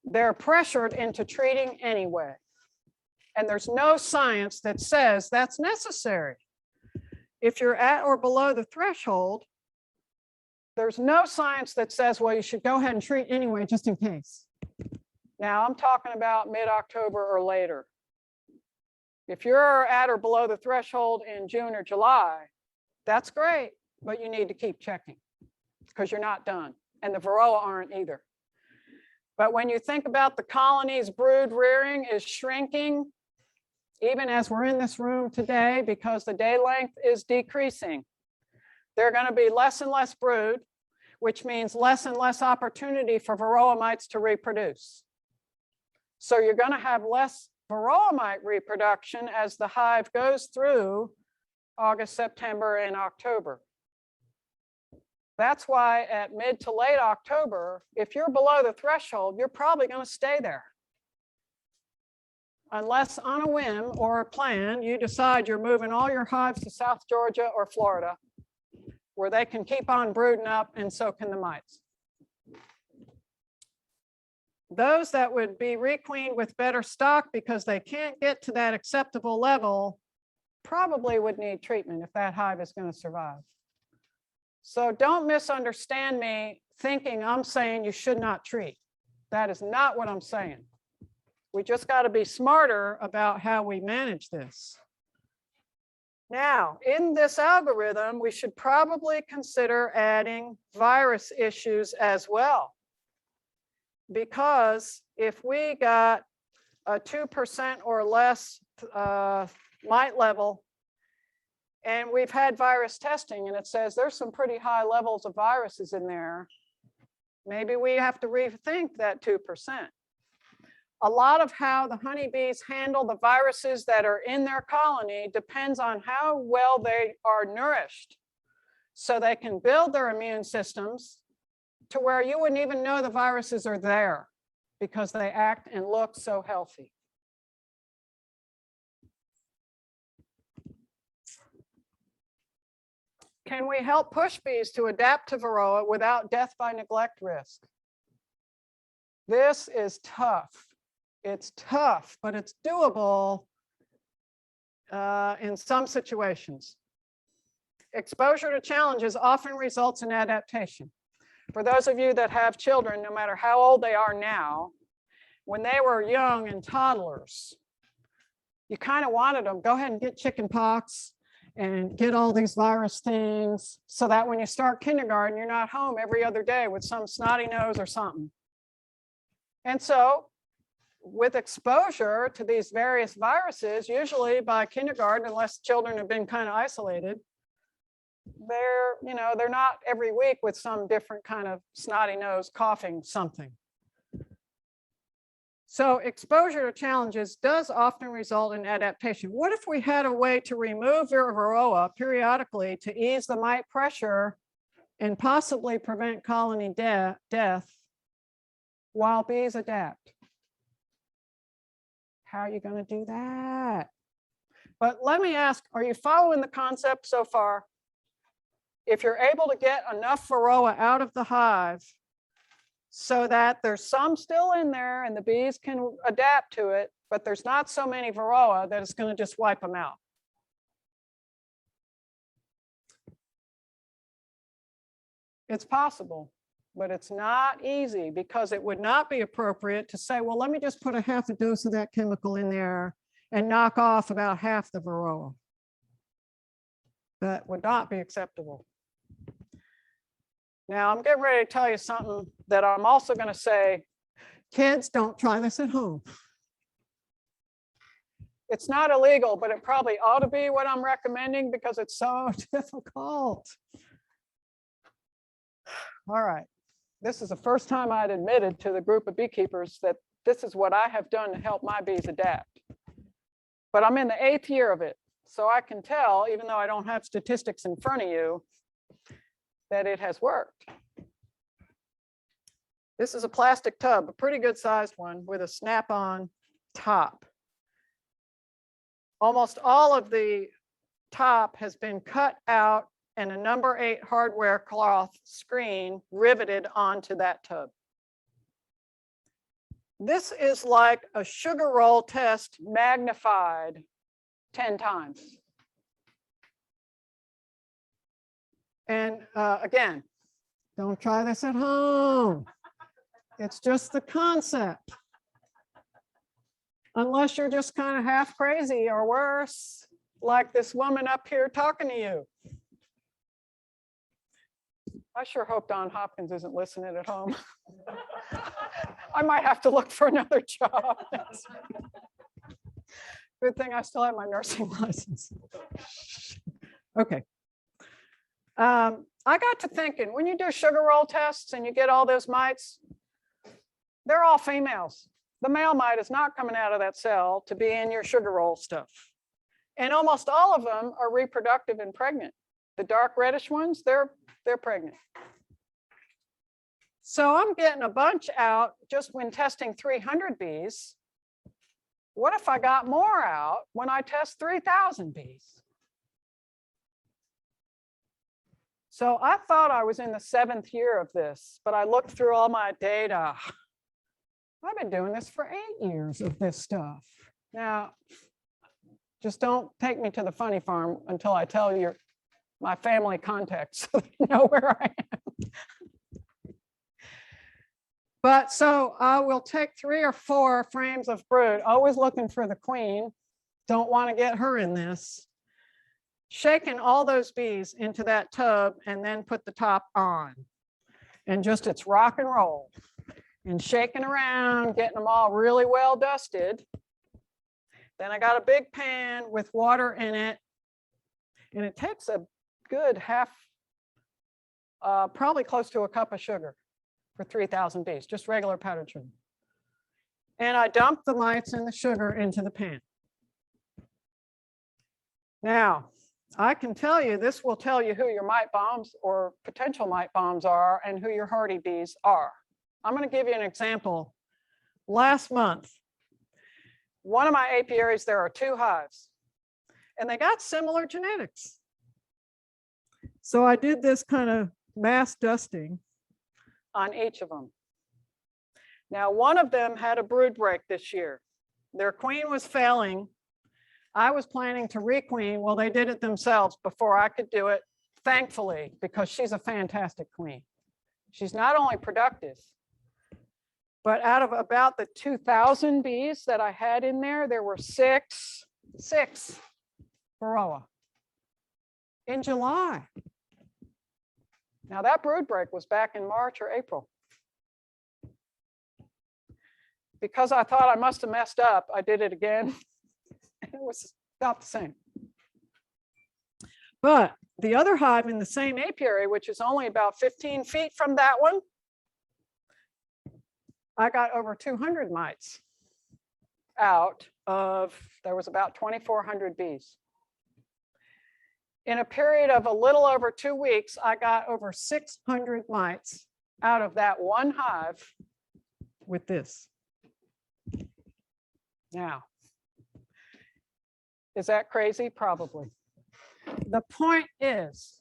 they're pressured into treating anyway. And there's no science that says that's necessary. If you're at or below the threshold, there's no science that says, well, you should go ahead and treat anyway, just in case. Now I'm talking about mid-October or later. If you're at or below the threshold in June or July, that's great, but you need to keep checking because you're not done. And the Varroa aren't either. But when you think about the colony's brood rearing is shrinking, even as we're in this room today, because the day length is decreasing, there are going to be less and less brood, which means less and less opportunity for Varroa mites to reproduce. So you're going to have less Varroa mite reproduction as the hive goes through August, September, and October. That's why at mid to late October, if you're below the threshold, you're probably going to stay there. Unless on a whim or a plan, you decide you're moving all your hives to South Georgia or Florida, where they can keep on brooding up and so can the mites. Those that would be requeened with better stock because they can't get to that acceptable level probably would need treatment if that hive is going to survive. So don't misunderstand me thinking I'm saying you should not treat. That is not what I'm saying. We just got to be smarter about how we manage this. Now, in this algorithm, we should probably consider adding virus issues as well. Because if we got a 2% or less mite level, and we've had virus testing and it says there's some pretty high levels of viruses in there, maybe we have to rethink that 2%. A lot of how the honeybees handle the viruses that are in their colony depends on how well they are nourished. So they can build their immune systems to where you wouldn't even know the viruses are there because they act and look so healthy. Can we help push bees to adapt to Varroa without death by neglect risk? This is tough. It's tough, but it's doable in some situations. Exposure to challenges often results in adaptation. For those of you that have children, no matter how old they are now, when they were young and toddlers, you kind of wanted them, go ahead and get chicken pox and get all these virus things so that when you start kindergarten, you're not home every other day with some snotty nose or something. And so with exposure to these various viruses, usually by kindergarten, unless children have been kind of isolated, they're not every week with some different kind of snotty nose, coughing, something. So exposure to challenges does often result in adaptation. What if we had a way to remove Varroa periodically to ease the mite pressure and possibly prevent colony death while bees adapt? How are you going to do that? But let me ask, are you following the concept so far? If you're able to get enough Varroa out of the hive so that there's some still in there and the bees can adapt to it, but there's not so many Varroa that it's going to just wipe them out. It's possible, but it's not easy because it would not be appropriate to say, well, let me just put a half a dose of that chemical in there and knock off about half the Varroa. That would not be acceptable. Now I'm getting ready to tell you something that I'm also going to say Kids, don't try this at home. It's not illegal, but it probably ought to be what I'm recommending because it's so difficult. All right. This is the first time I'd admitted to the group of beekeepers that this is what I have done to help my bees adapt. But I'm in the 8th year of it. So I can tell, even though I don't have statistics in front of you, that it has worked. This is a plastic tub, a pretty good sized one with a snap-on top. Almost all of the top has been cut out and a number 8 hardware cloth screen riveted onto that tub. This is like a sugar roll test magnified 10 times. And again, don't try this at home. It's just the concept. Unless you're just kind of half crazy or worse, like this woman up here talking to you. I sure hope Don Hopkins isn't listening at home. I might have to look for another job. Good thing I still have my nursing license. Okay. I got to thinking, when you do sugar roll tests and you get all those mites, they're all females. The male mite is not coming out of that cell to be in your sugar roll stuff. And almost all of them are reproductive and pregnant. The dark reddish ones, they're pregnant. So I'm getting a bunch out just when testing 300 bees. What if I got more out when I test 3,000 bees? So I thought I was in the 7th year of this, but I looked through all my data. I've been doing this for 8 years of this stuff. Now, just don't take me to the funny farm until I tell you my family context so you know where I am. But so I will take 3 or 4 frames of brood, always looking for the queen. Don't want to get her in this. Shaking all those bees into that tub and then put the top on. And just it's rock and roll. And shaking around, getting them all really well dusted. Then I got a big pan with water in it. And it takes a good half, probably close to a cup of sugar for 3,000 bees, just regular powdered sugar. And I dump the mites and the sugar into the pan. Now, I can tell you, this will tell you who your mite bombs or potential mite bombs are and who your hardy bees are. I'm going to give you an example. Last month, one of my apiaries, there are 2 hives, and they got similar genetics. So I did this kind of mass dusting on each of them. Now, one of them had a brood break this year. Their queen was failing. I was planning to requeen. Well, they did it themselves before I could do it, thankfully, because she's a fantastic queen. She's not only productive, but out of about the 2,000 bees that I had in there, there were six Varroa in July. Now that brood break was back in March or April. Because I thought I must have messed up, I did it again. And it was about the same. But the other hive in the same apiary, which is only about 15 feet from that one, I got over 200 mites out of, there was about 2,400 bees. In a period of a little over 2 weeks, I got over 600 mites out of that one hive with this. Now, is that crazy? Probably. The point is,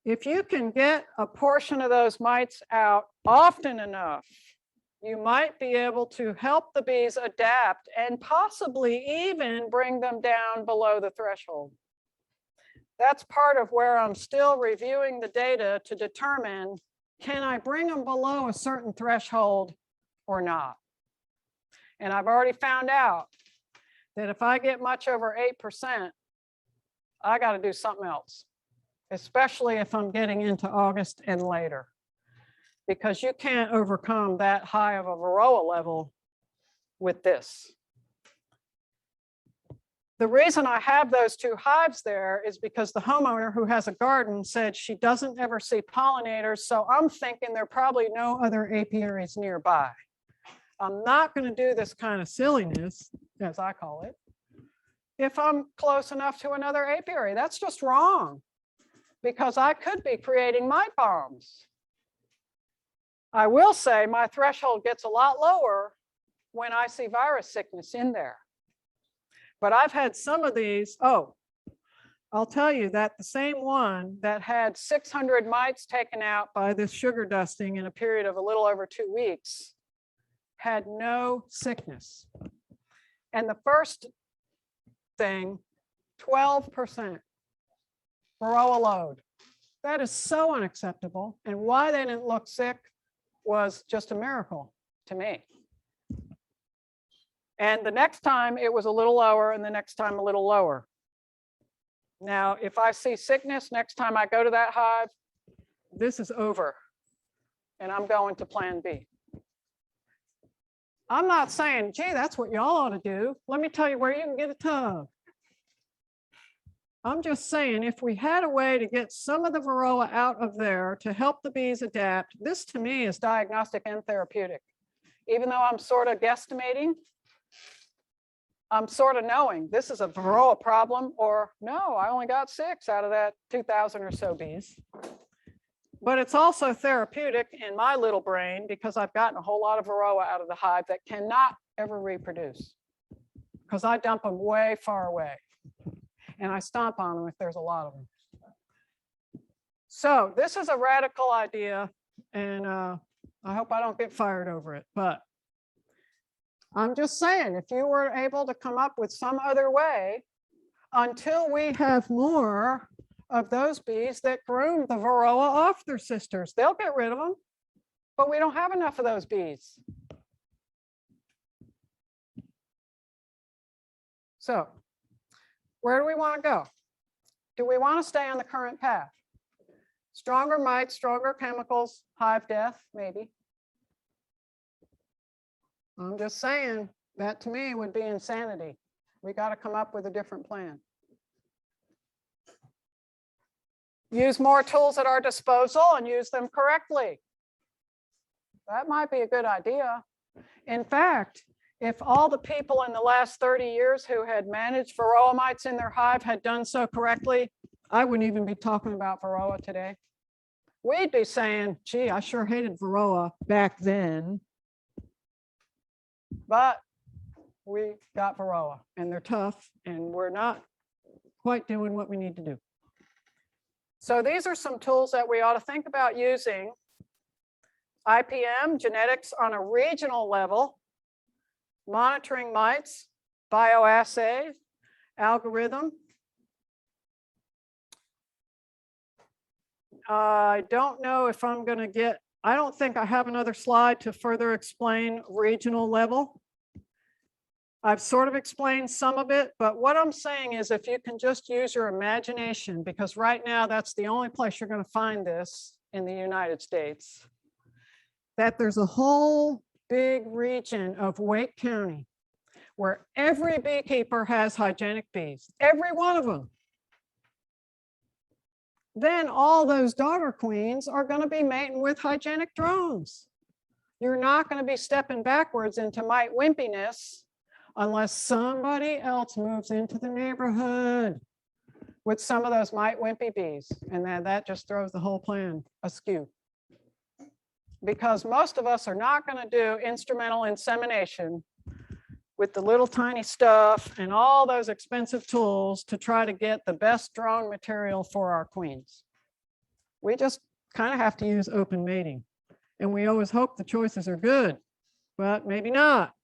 if you can get a portion of those mites out often enough, you might be able to help the bees adapt and possibly even bring them down below the threshold. That's part of where I'm still reviewing the data to determine, can I bring them below a certain threshold or not? And I've already found out that if I get much over 8%, I got to do something else, especially if I'm getting into August and later. because you can't overcome that high of a Varroa level with this. The reason I have those two hives there is because the homeowner who has a garden said she doesn't ever see pollinators. So I'm thinking there are probably no other apiaries nearby. I'm not going to do this kind of silliness, as I call it, if I'm close enough to another apiary. That's just wrong, because I could be creating mite bombs. I will say my threshold gets a lot lower when I see virus sickness in there. But I've had some of these. Oh, I'll tell you that the same one that had 600 mites taken out by this sugar dusting in a period of a little over 2 weeks had no sickness. And the first thing, 12% Varroa load. That is so unacceptable. And why they didn't look sick was just a miracle to me. And the next time it was a little lower, and the next time a little lower. Now, if I see sickness next time I go to that hive, this is over. And I'm going to plan B. I'm not saying, gee, that's what y'all ought to do. Let me tell you where you can get a tub. I'm just saying, if we had a way to get some of the Varroa out of there to help the bees adapt, this to me is diagnostic and therapeutic. Even though I'm sort of guesstimating, I'm sort of knowing this is a Varroa problem, or no, I only got 6 out of that 2,000 or so bees. But it's also therapeutic in my little brain because I've gotten a whole lot of Varroa out of the hive that cannot ever reproduce because I dump them way far away and I stomp on them if there's a lot of them. So this is a radical idea, and I hope I don't get fired over it, but I'm just saying, if you were able to come up with some other way until we have more of those bees that groom the Varroa off their sisters, they'll get rid of them, but we don't have enough of those bees. So where do we want to go? Do we want to stay on the current path? Stronger mites, stronger chemicals, hive death, maybe. I'm just saying that to me would be insanity. We got to come up with a different plan. Use more tools at our disposal and use them correctly. That might be a good idea. In fact, if all the people in the last 30 years who had managed Varroa mites in their hive had done so correctly, I wouldn't even be talking about Varroa today. We'd be saying, gee, I sure hated Varroa back then. But we got Varroa and they're tough and we're not quite doing what we need to do. So these are some tools that we ought to think about using. IPM, genetics on a regional level, monitoring mites, bioassays, algorithm. I don't know if I'm going to get, I don't think I have another slide to further explain regional level. I've sort of explained some of it, but what I'm saying is if you can just use your imagination, because right now that's the only place you're going to find this in the United States, that there's a whole big region of Wake County where every beekeeper has hygienic bees, every one of them. Then all those daughter queens are going to be mating with hygienic drones. You're not going to be stepping backwards into mite wimpiness unless somebody else moves into the neighborhood with some of those mite wimpy bees. And then that just throws the whole plan askew. Because most of us are not going to do instrumental insemination with the little tiny stuff and all those expensive tools to try to get the best drone material for our queens. We just kind of have to use open mating. And we always hope the choices are good, but maybe not.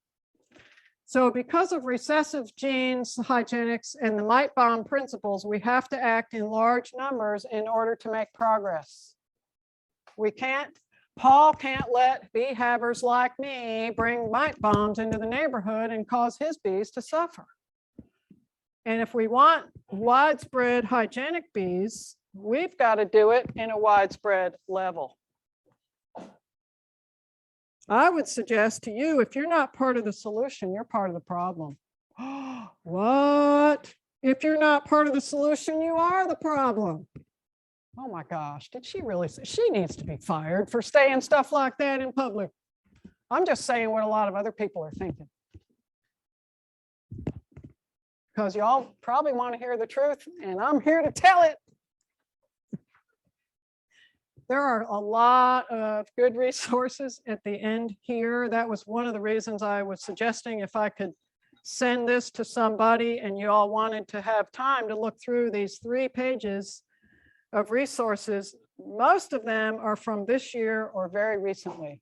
So because of recessive genes, hygienics, and the mite bomb principles, we have to act in large numbers in order to make progress. We can't, Paul can't let bee havers like me bring mite bombs into the neighborhood and cause his bees to suffer. And if we want widespread hygienic bees, we've got to do it in a widespread level. I would suggest to you, if you're not part of the solution, you're part of the problem. What? If you're not part of the solution, you are the problem. Oh my gosh, did she really say she needs to be fired for saying stuff like that in public? I'm just saying what a lot of other people are thinking. Because y'all probably want to hear the truth, and I'm here to tell it. There are a lot of good resources at the end here. That was one of the reasons I was suggesting if I could send this to somebody and you all wanted to have time to look through these 3 pages of resources. Most of them are from this year or very recently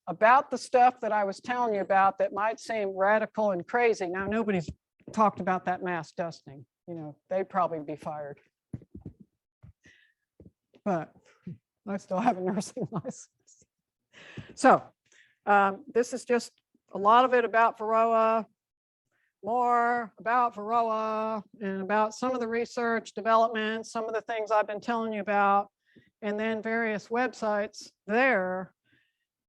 about the stuff that I was telling you about that might seem radical and crazy. Now, nobody's talked about that mass dusting. You know, they'd probably be fired. But I still have a nursing license. So this is just a lot of it about Varroa, more about Varroa, and about some of the research development, some of the things I've been telling you about, and then various websites there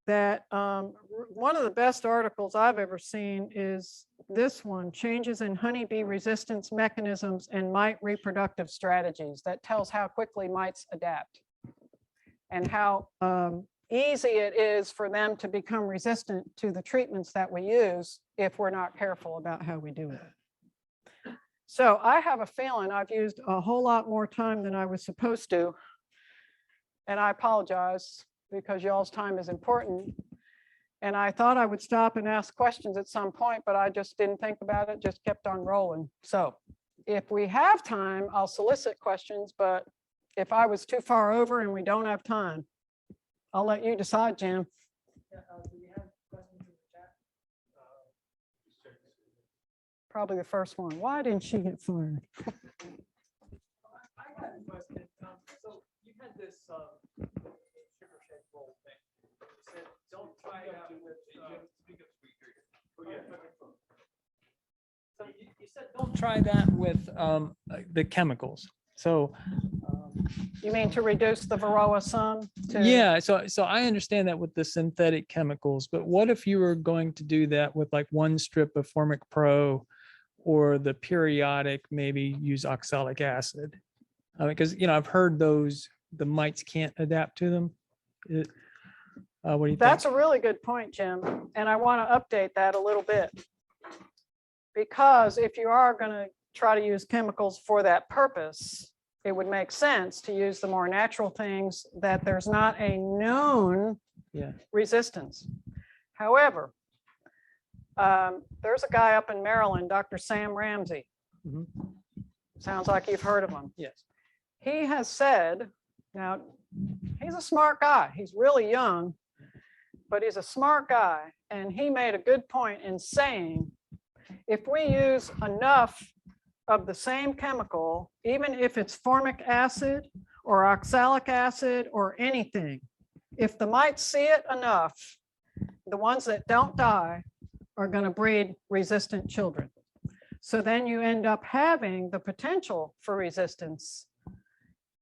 that one of the best articles I've ever seen is this one, Changes in Honeybee Resistance Mechanisms and Mite Reproductive Strategies, that tells how quickly mites adapt and how easy it is for them to become resistant to the treatments that we use if we're not careful about how we do it. So I have a feeling I've used a whole lot more time than I was supposed to. And I apologize because y'all's time is important. And I thought I would stop and ask questions at some point, but I just didn't think about it, just kept on rolling. So if we have time, I'll solicit questions, but if I was too far over and we don't have time, I'll let you decide, Jim. Probably the first one. Why didn't she get fired? I got a question. So you had this sugar shed roll thing. You said don't try it out with. So you said don't try that with the chemicals. So. You mean to reduce the Varroa some? Yeah, so I understand that with the synthetic chemicals, but what if you were going to do that with like 1 strip of Formic Pro or the periodic, maybe use oxalic acid? Because, you know, I've heard the mites can't adapt to them. What do you think? That's a really good point, Jim. And I want to update that a little bit. Because if you are going to try to use chemicals for that purpose, it would make sense to use the more natural things that there's not a known resistance. However, there's a guy up in Maryland, Dr. Sam Ramsey. Mhm. Sounds like you've heard of him. Yes. He has said, now he's a smart guy. He's really young, but he's a smart guy. And he made a good point in saying, if we use enough of the same chemical, even if it's formic acid or oxalic acid or anything, if the mites see it enough, the ones that don't die are going to breed resistant children. So then you end up having the potential for resistance.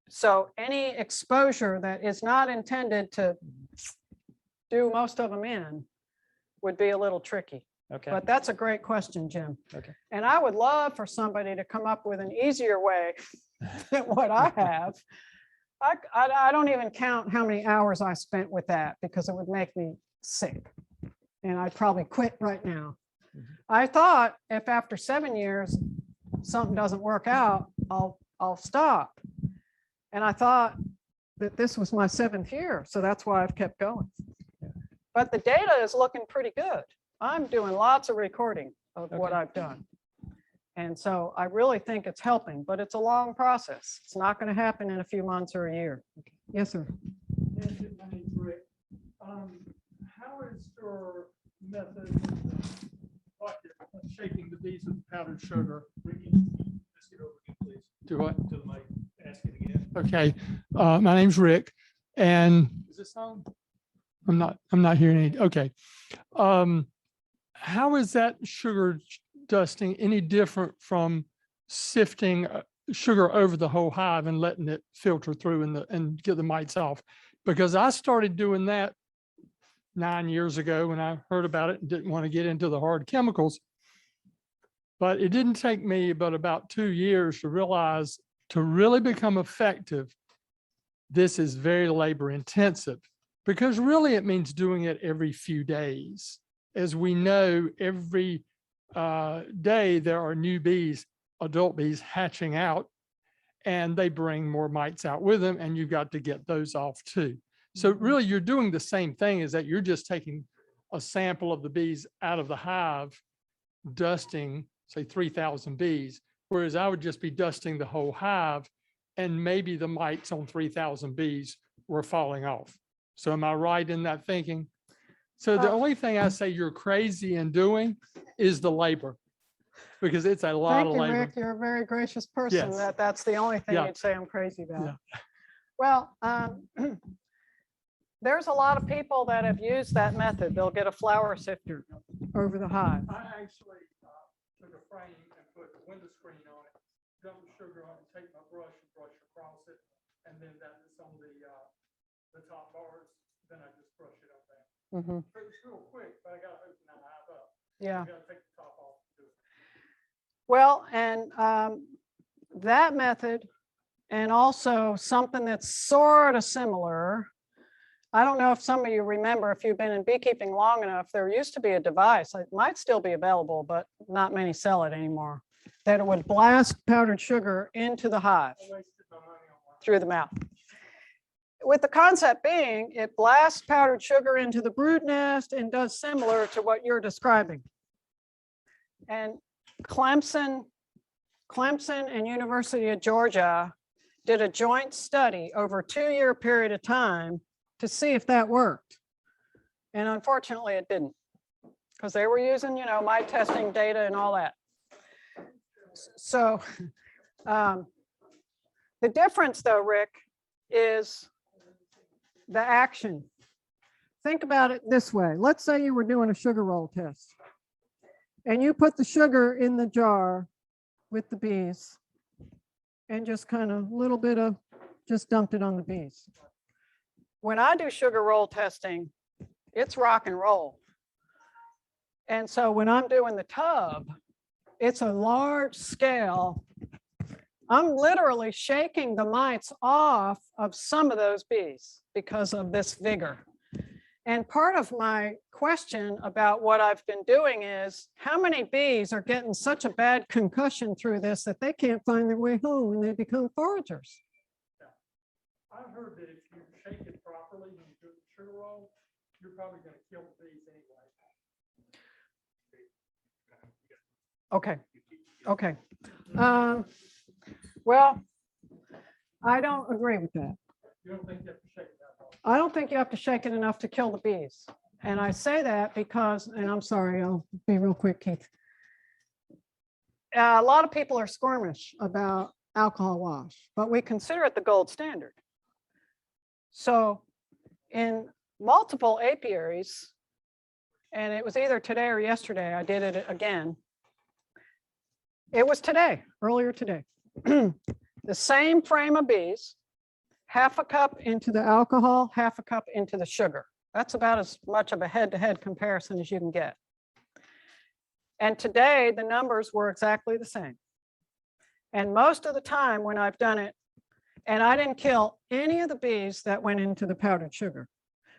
So any exposure that is not intended to do most of them in would be a little tricky. Okay. But that's a great question, Jim. Okay. And I would love for somebody to come up with an easier way than what I have. I don't even count how many hours I spent with that because it would make me sick. And I'd probably quit right now. I thought if after 7 years, something doesn't work out, I'll stop. And I thought that this was my 7th year. So that's why I've kept going. But the data is looking pretty good. I'm doing lots of recording of what I've done. And so I really think it's helping, but it's a long process. It's not going to happen in a few months or a year. Yes, sir. My name's Rick. How is your method of shaping the bees with powdered sugar? Let's get over again, please. Do what? To the mic. Ask it again. Okay, my name's Rick, and Is this on? I'm not hearing any. Okay, how is that sugar dusting any different from sifting sugar over the whole hive and letting it filter through and get the mites off? Because I started doing that 9 years ago when I heard about it and didn't want to get into the hard chemicals. But it didn't take me but about 2 years to realize to really become effective, this is very labor intensive, because really it means doing it every few days. As we know, every day there are new bees, adult bees hatching out, and they bring more mites out with them, and you've got to get those off too. So really you're doing the same thing, is that you're just taking a sample of the bees out of the hive, dusting, say 3,000 bees, whereas I would just be dusting the whole hive, and maybe the mites on 3,000 bees were falling off. So am I right in that thinking? So the only thing I say you're crazy in doing is the labor, because it's a lot Thank of you, labor. Rick. You're a very gracious person. Yes. That's the only thing Yeah. you'd say I'm crazy about. Yeah. Well, there's a lot of people that have used that method. They'll get a flour sifter over the hive. I actually took a frame and put a window screen on it, dump the sugar on it, take my brush and brush across it, and then that is on the top bars. Then I just brush it up there. Mhm. It was real quick, but I got to open that hive up. Yeah. I got to take the top off to do it. Well, and that method, and also something that's sort of similar. I don't know if some of you remember, if you've been in beekeeping long enough, there used to be a device, it might still be available, but not many sell it anymore, that it would blast powdered sugar into the hive I wasted my money on one. through the mouth. With the concept being, it blasts powdered sugar into the brood nest and does similar to what you're describing. And Clemson and University of Georgia did a joint study over a 2-year period of time to see if that worked. And unfortunately, it didn't, because they were using, mite testing data and all that. So the difference though, Rick, is the action. Think about it this way. Let's say you were doing a sugar roll test and you put the sugar in the jar with the bees and just kind of little bit of, just dumped it on the bees. When I do sugar roll testing, it's rock and roll. And so when I'm doing the tub, it's a large scale. I'm literally shaking the mites off of some of those bees because of this vigor. And part of my question about what I've been doing is how many bees are getting such a bad concussion through this that they can't find their way home and they become foragers. I've heard that if you shake it properly when you do the sugar roll, you're probably going to kill the bees anyway. Okay. Well, I don't agree with that. You don't think you have to shake it that hard? I don't think you have to shake it enough to kill the bees. And I say that because, and I'm sorry, I'll be real quick, Keith. A lot of people are squirmish about alcohol wash, but we consider it the gold standard. So in multiple apiaries, and it was either today or yesterday, I did it again. It was today, earlier today. The same frame of bees, half a cup into the alcohol, half a cup into the sugar. That's about as much of a head-to-head comparison as you can get. And today, the numbers were exactly the same. And most of the time when I've done it, and I didn't kill any of the bees that went into the powdered sugar.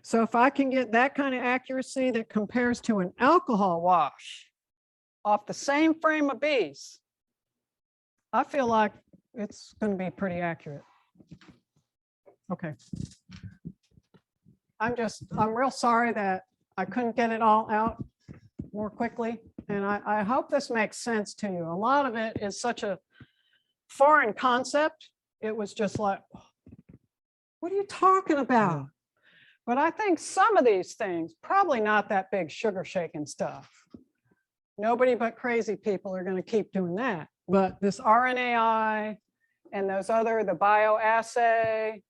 So if I can get that kind of accuracy that compares to an alcohol wash off the same frame of bees, I feel like it's going to be pretty accurate. Okay. I'm real sorry that I couldn't get it all out more quickly. And I hope this makes sense to you. A lot of it is such a foreign concept. It was just like, what are you talking about? But I think some of these things, probably not that big sugar shaking stuff. Nobody but crazy people are going to keep doing that. But this RNAi and those other, the bioassay,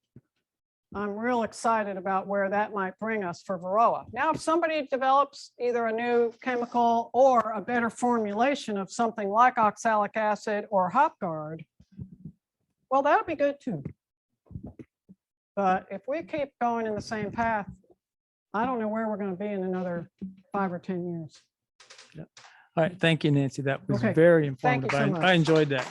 I'm real excited about where that might bring us for Varroa. Now, if somebody develops either a new chemical or a better formulation of something like oxalic acid or HopGuard, well, that'll be good too. But if we keep going in the same path, I don't know where we're going to be in another 5 or 10 years. All right. Thank you, Nancy. That was Okay. very Thank you informative. so I much. enjoyed that.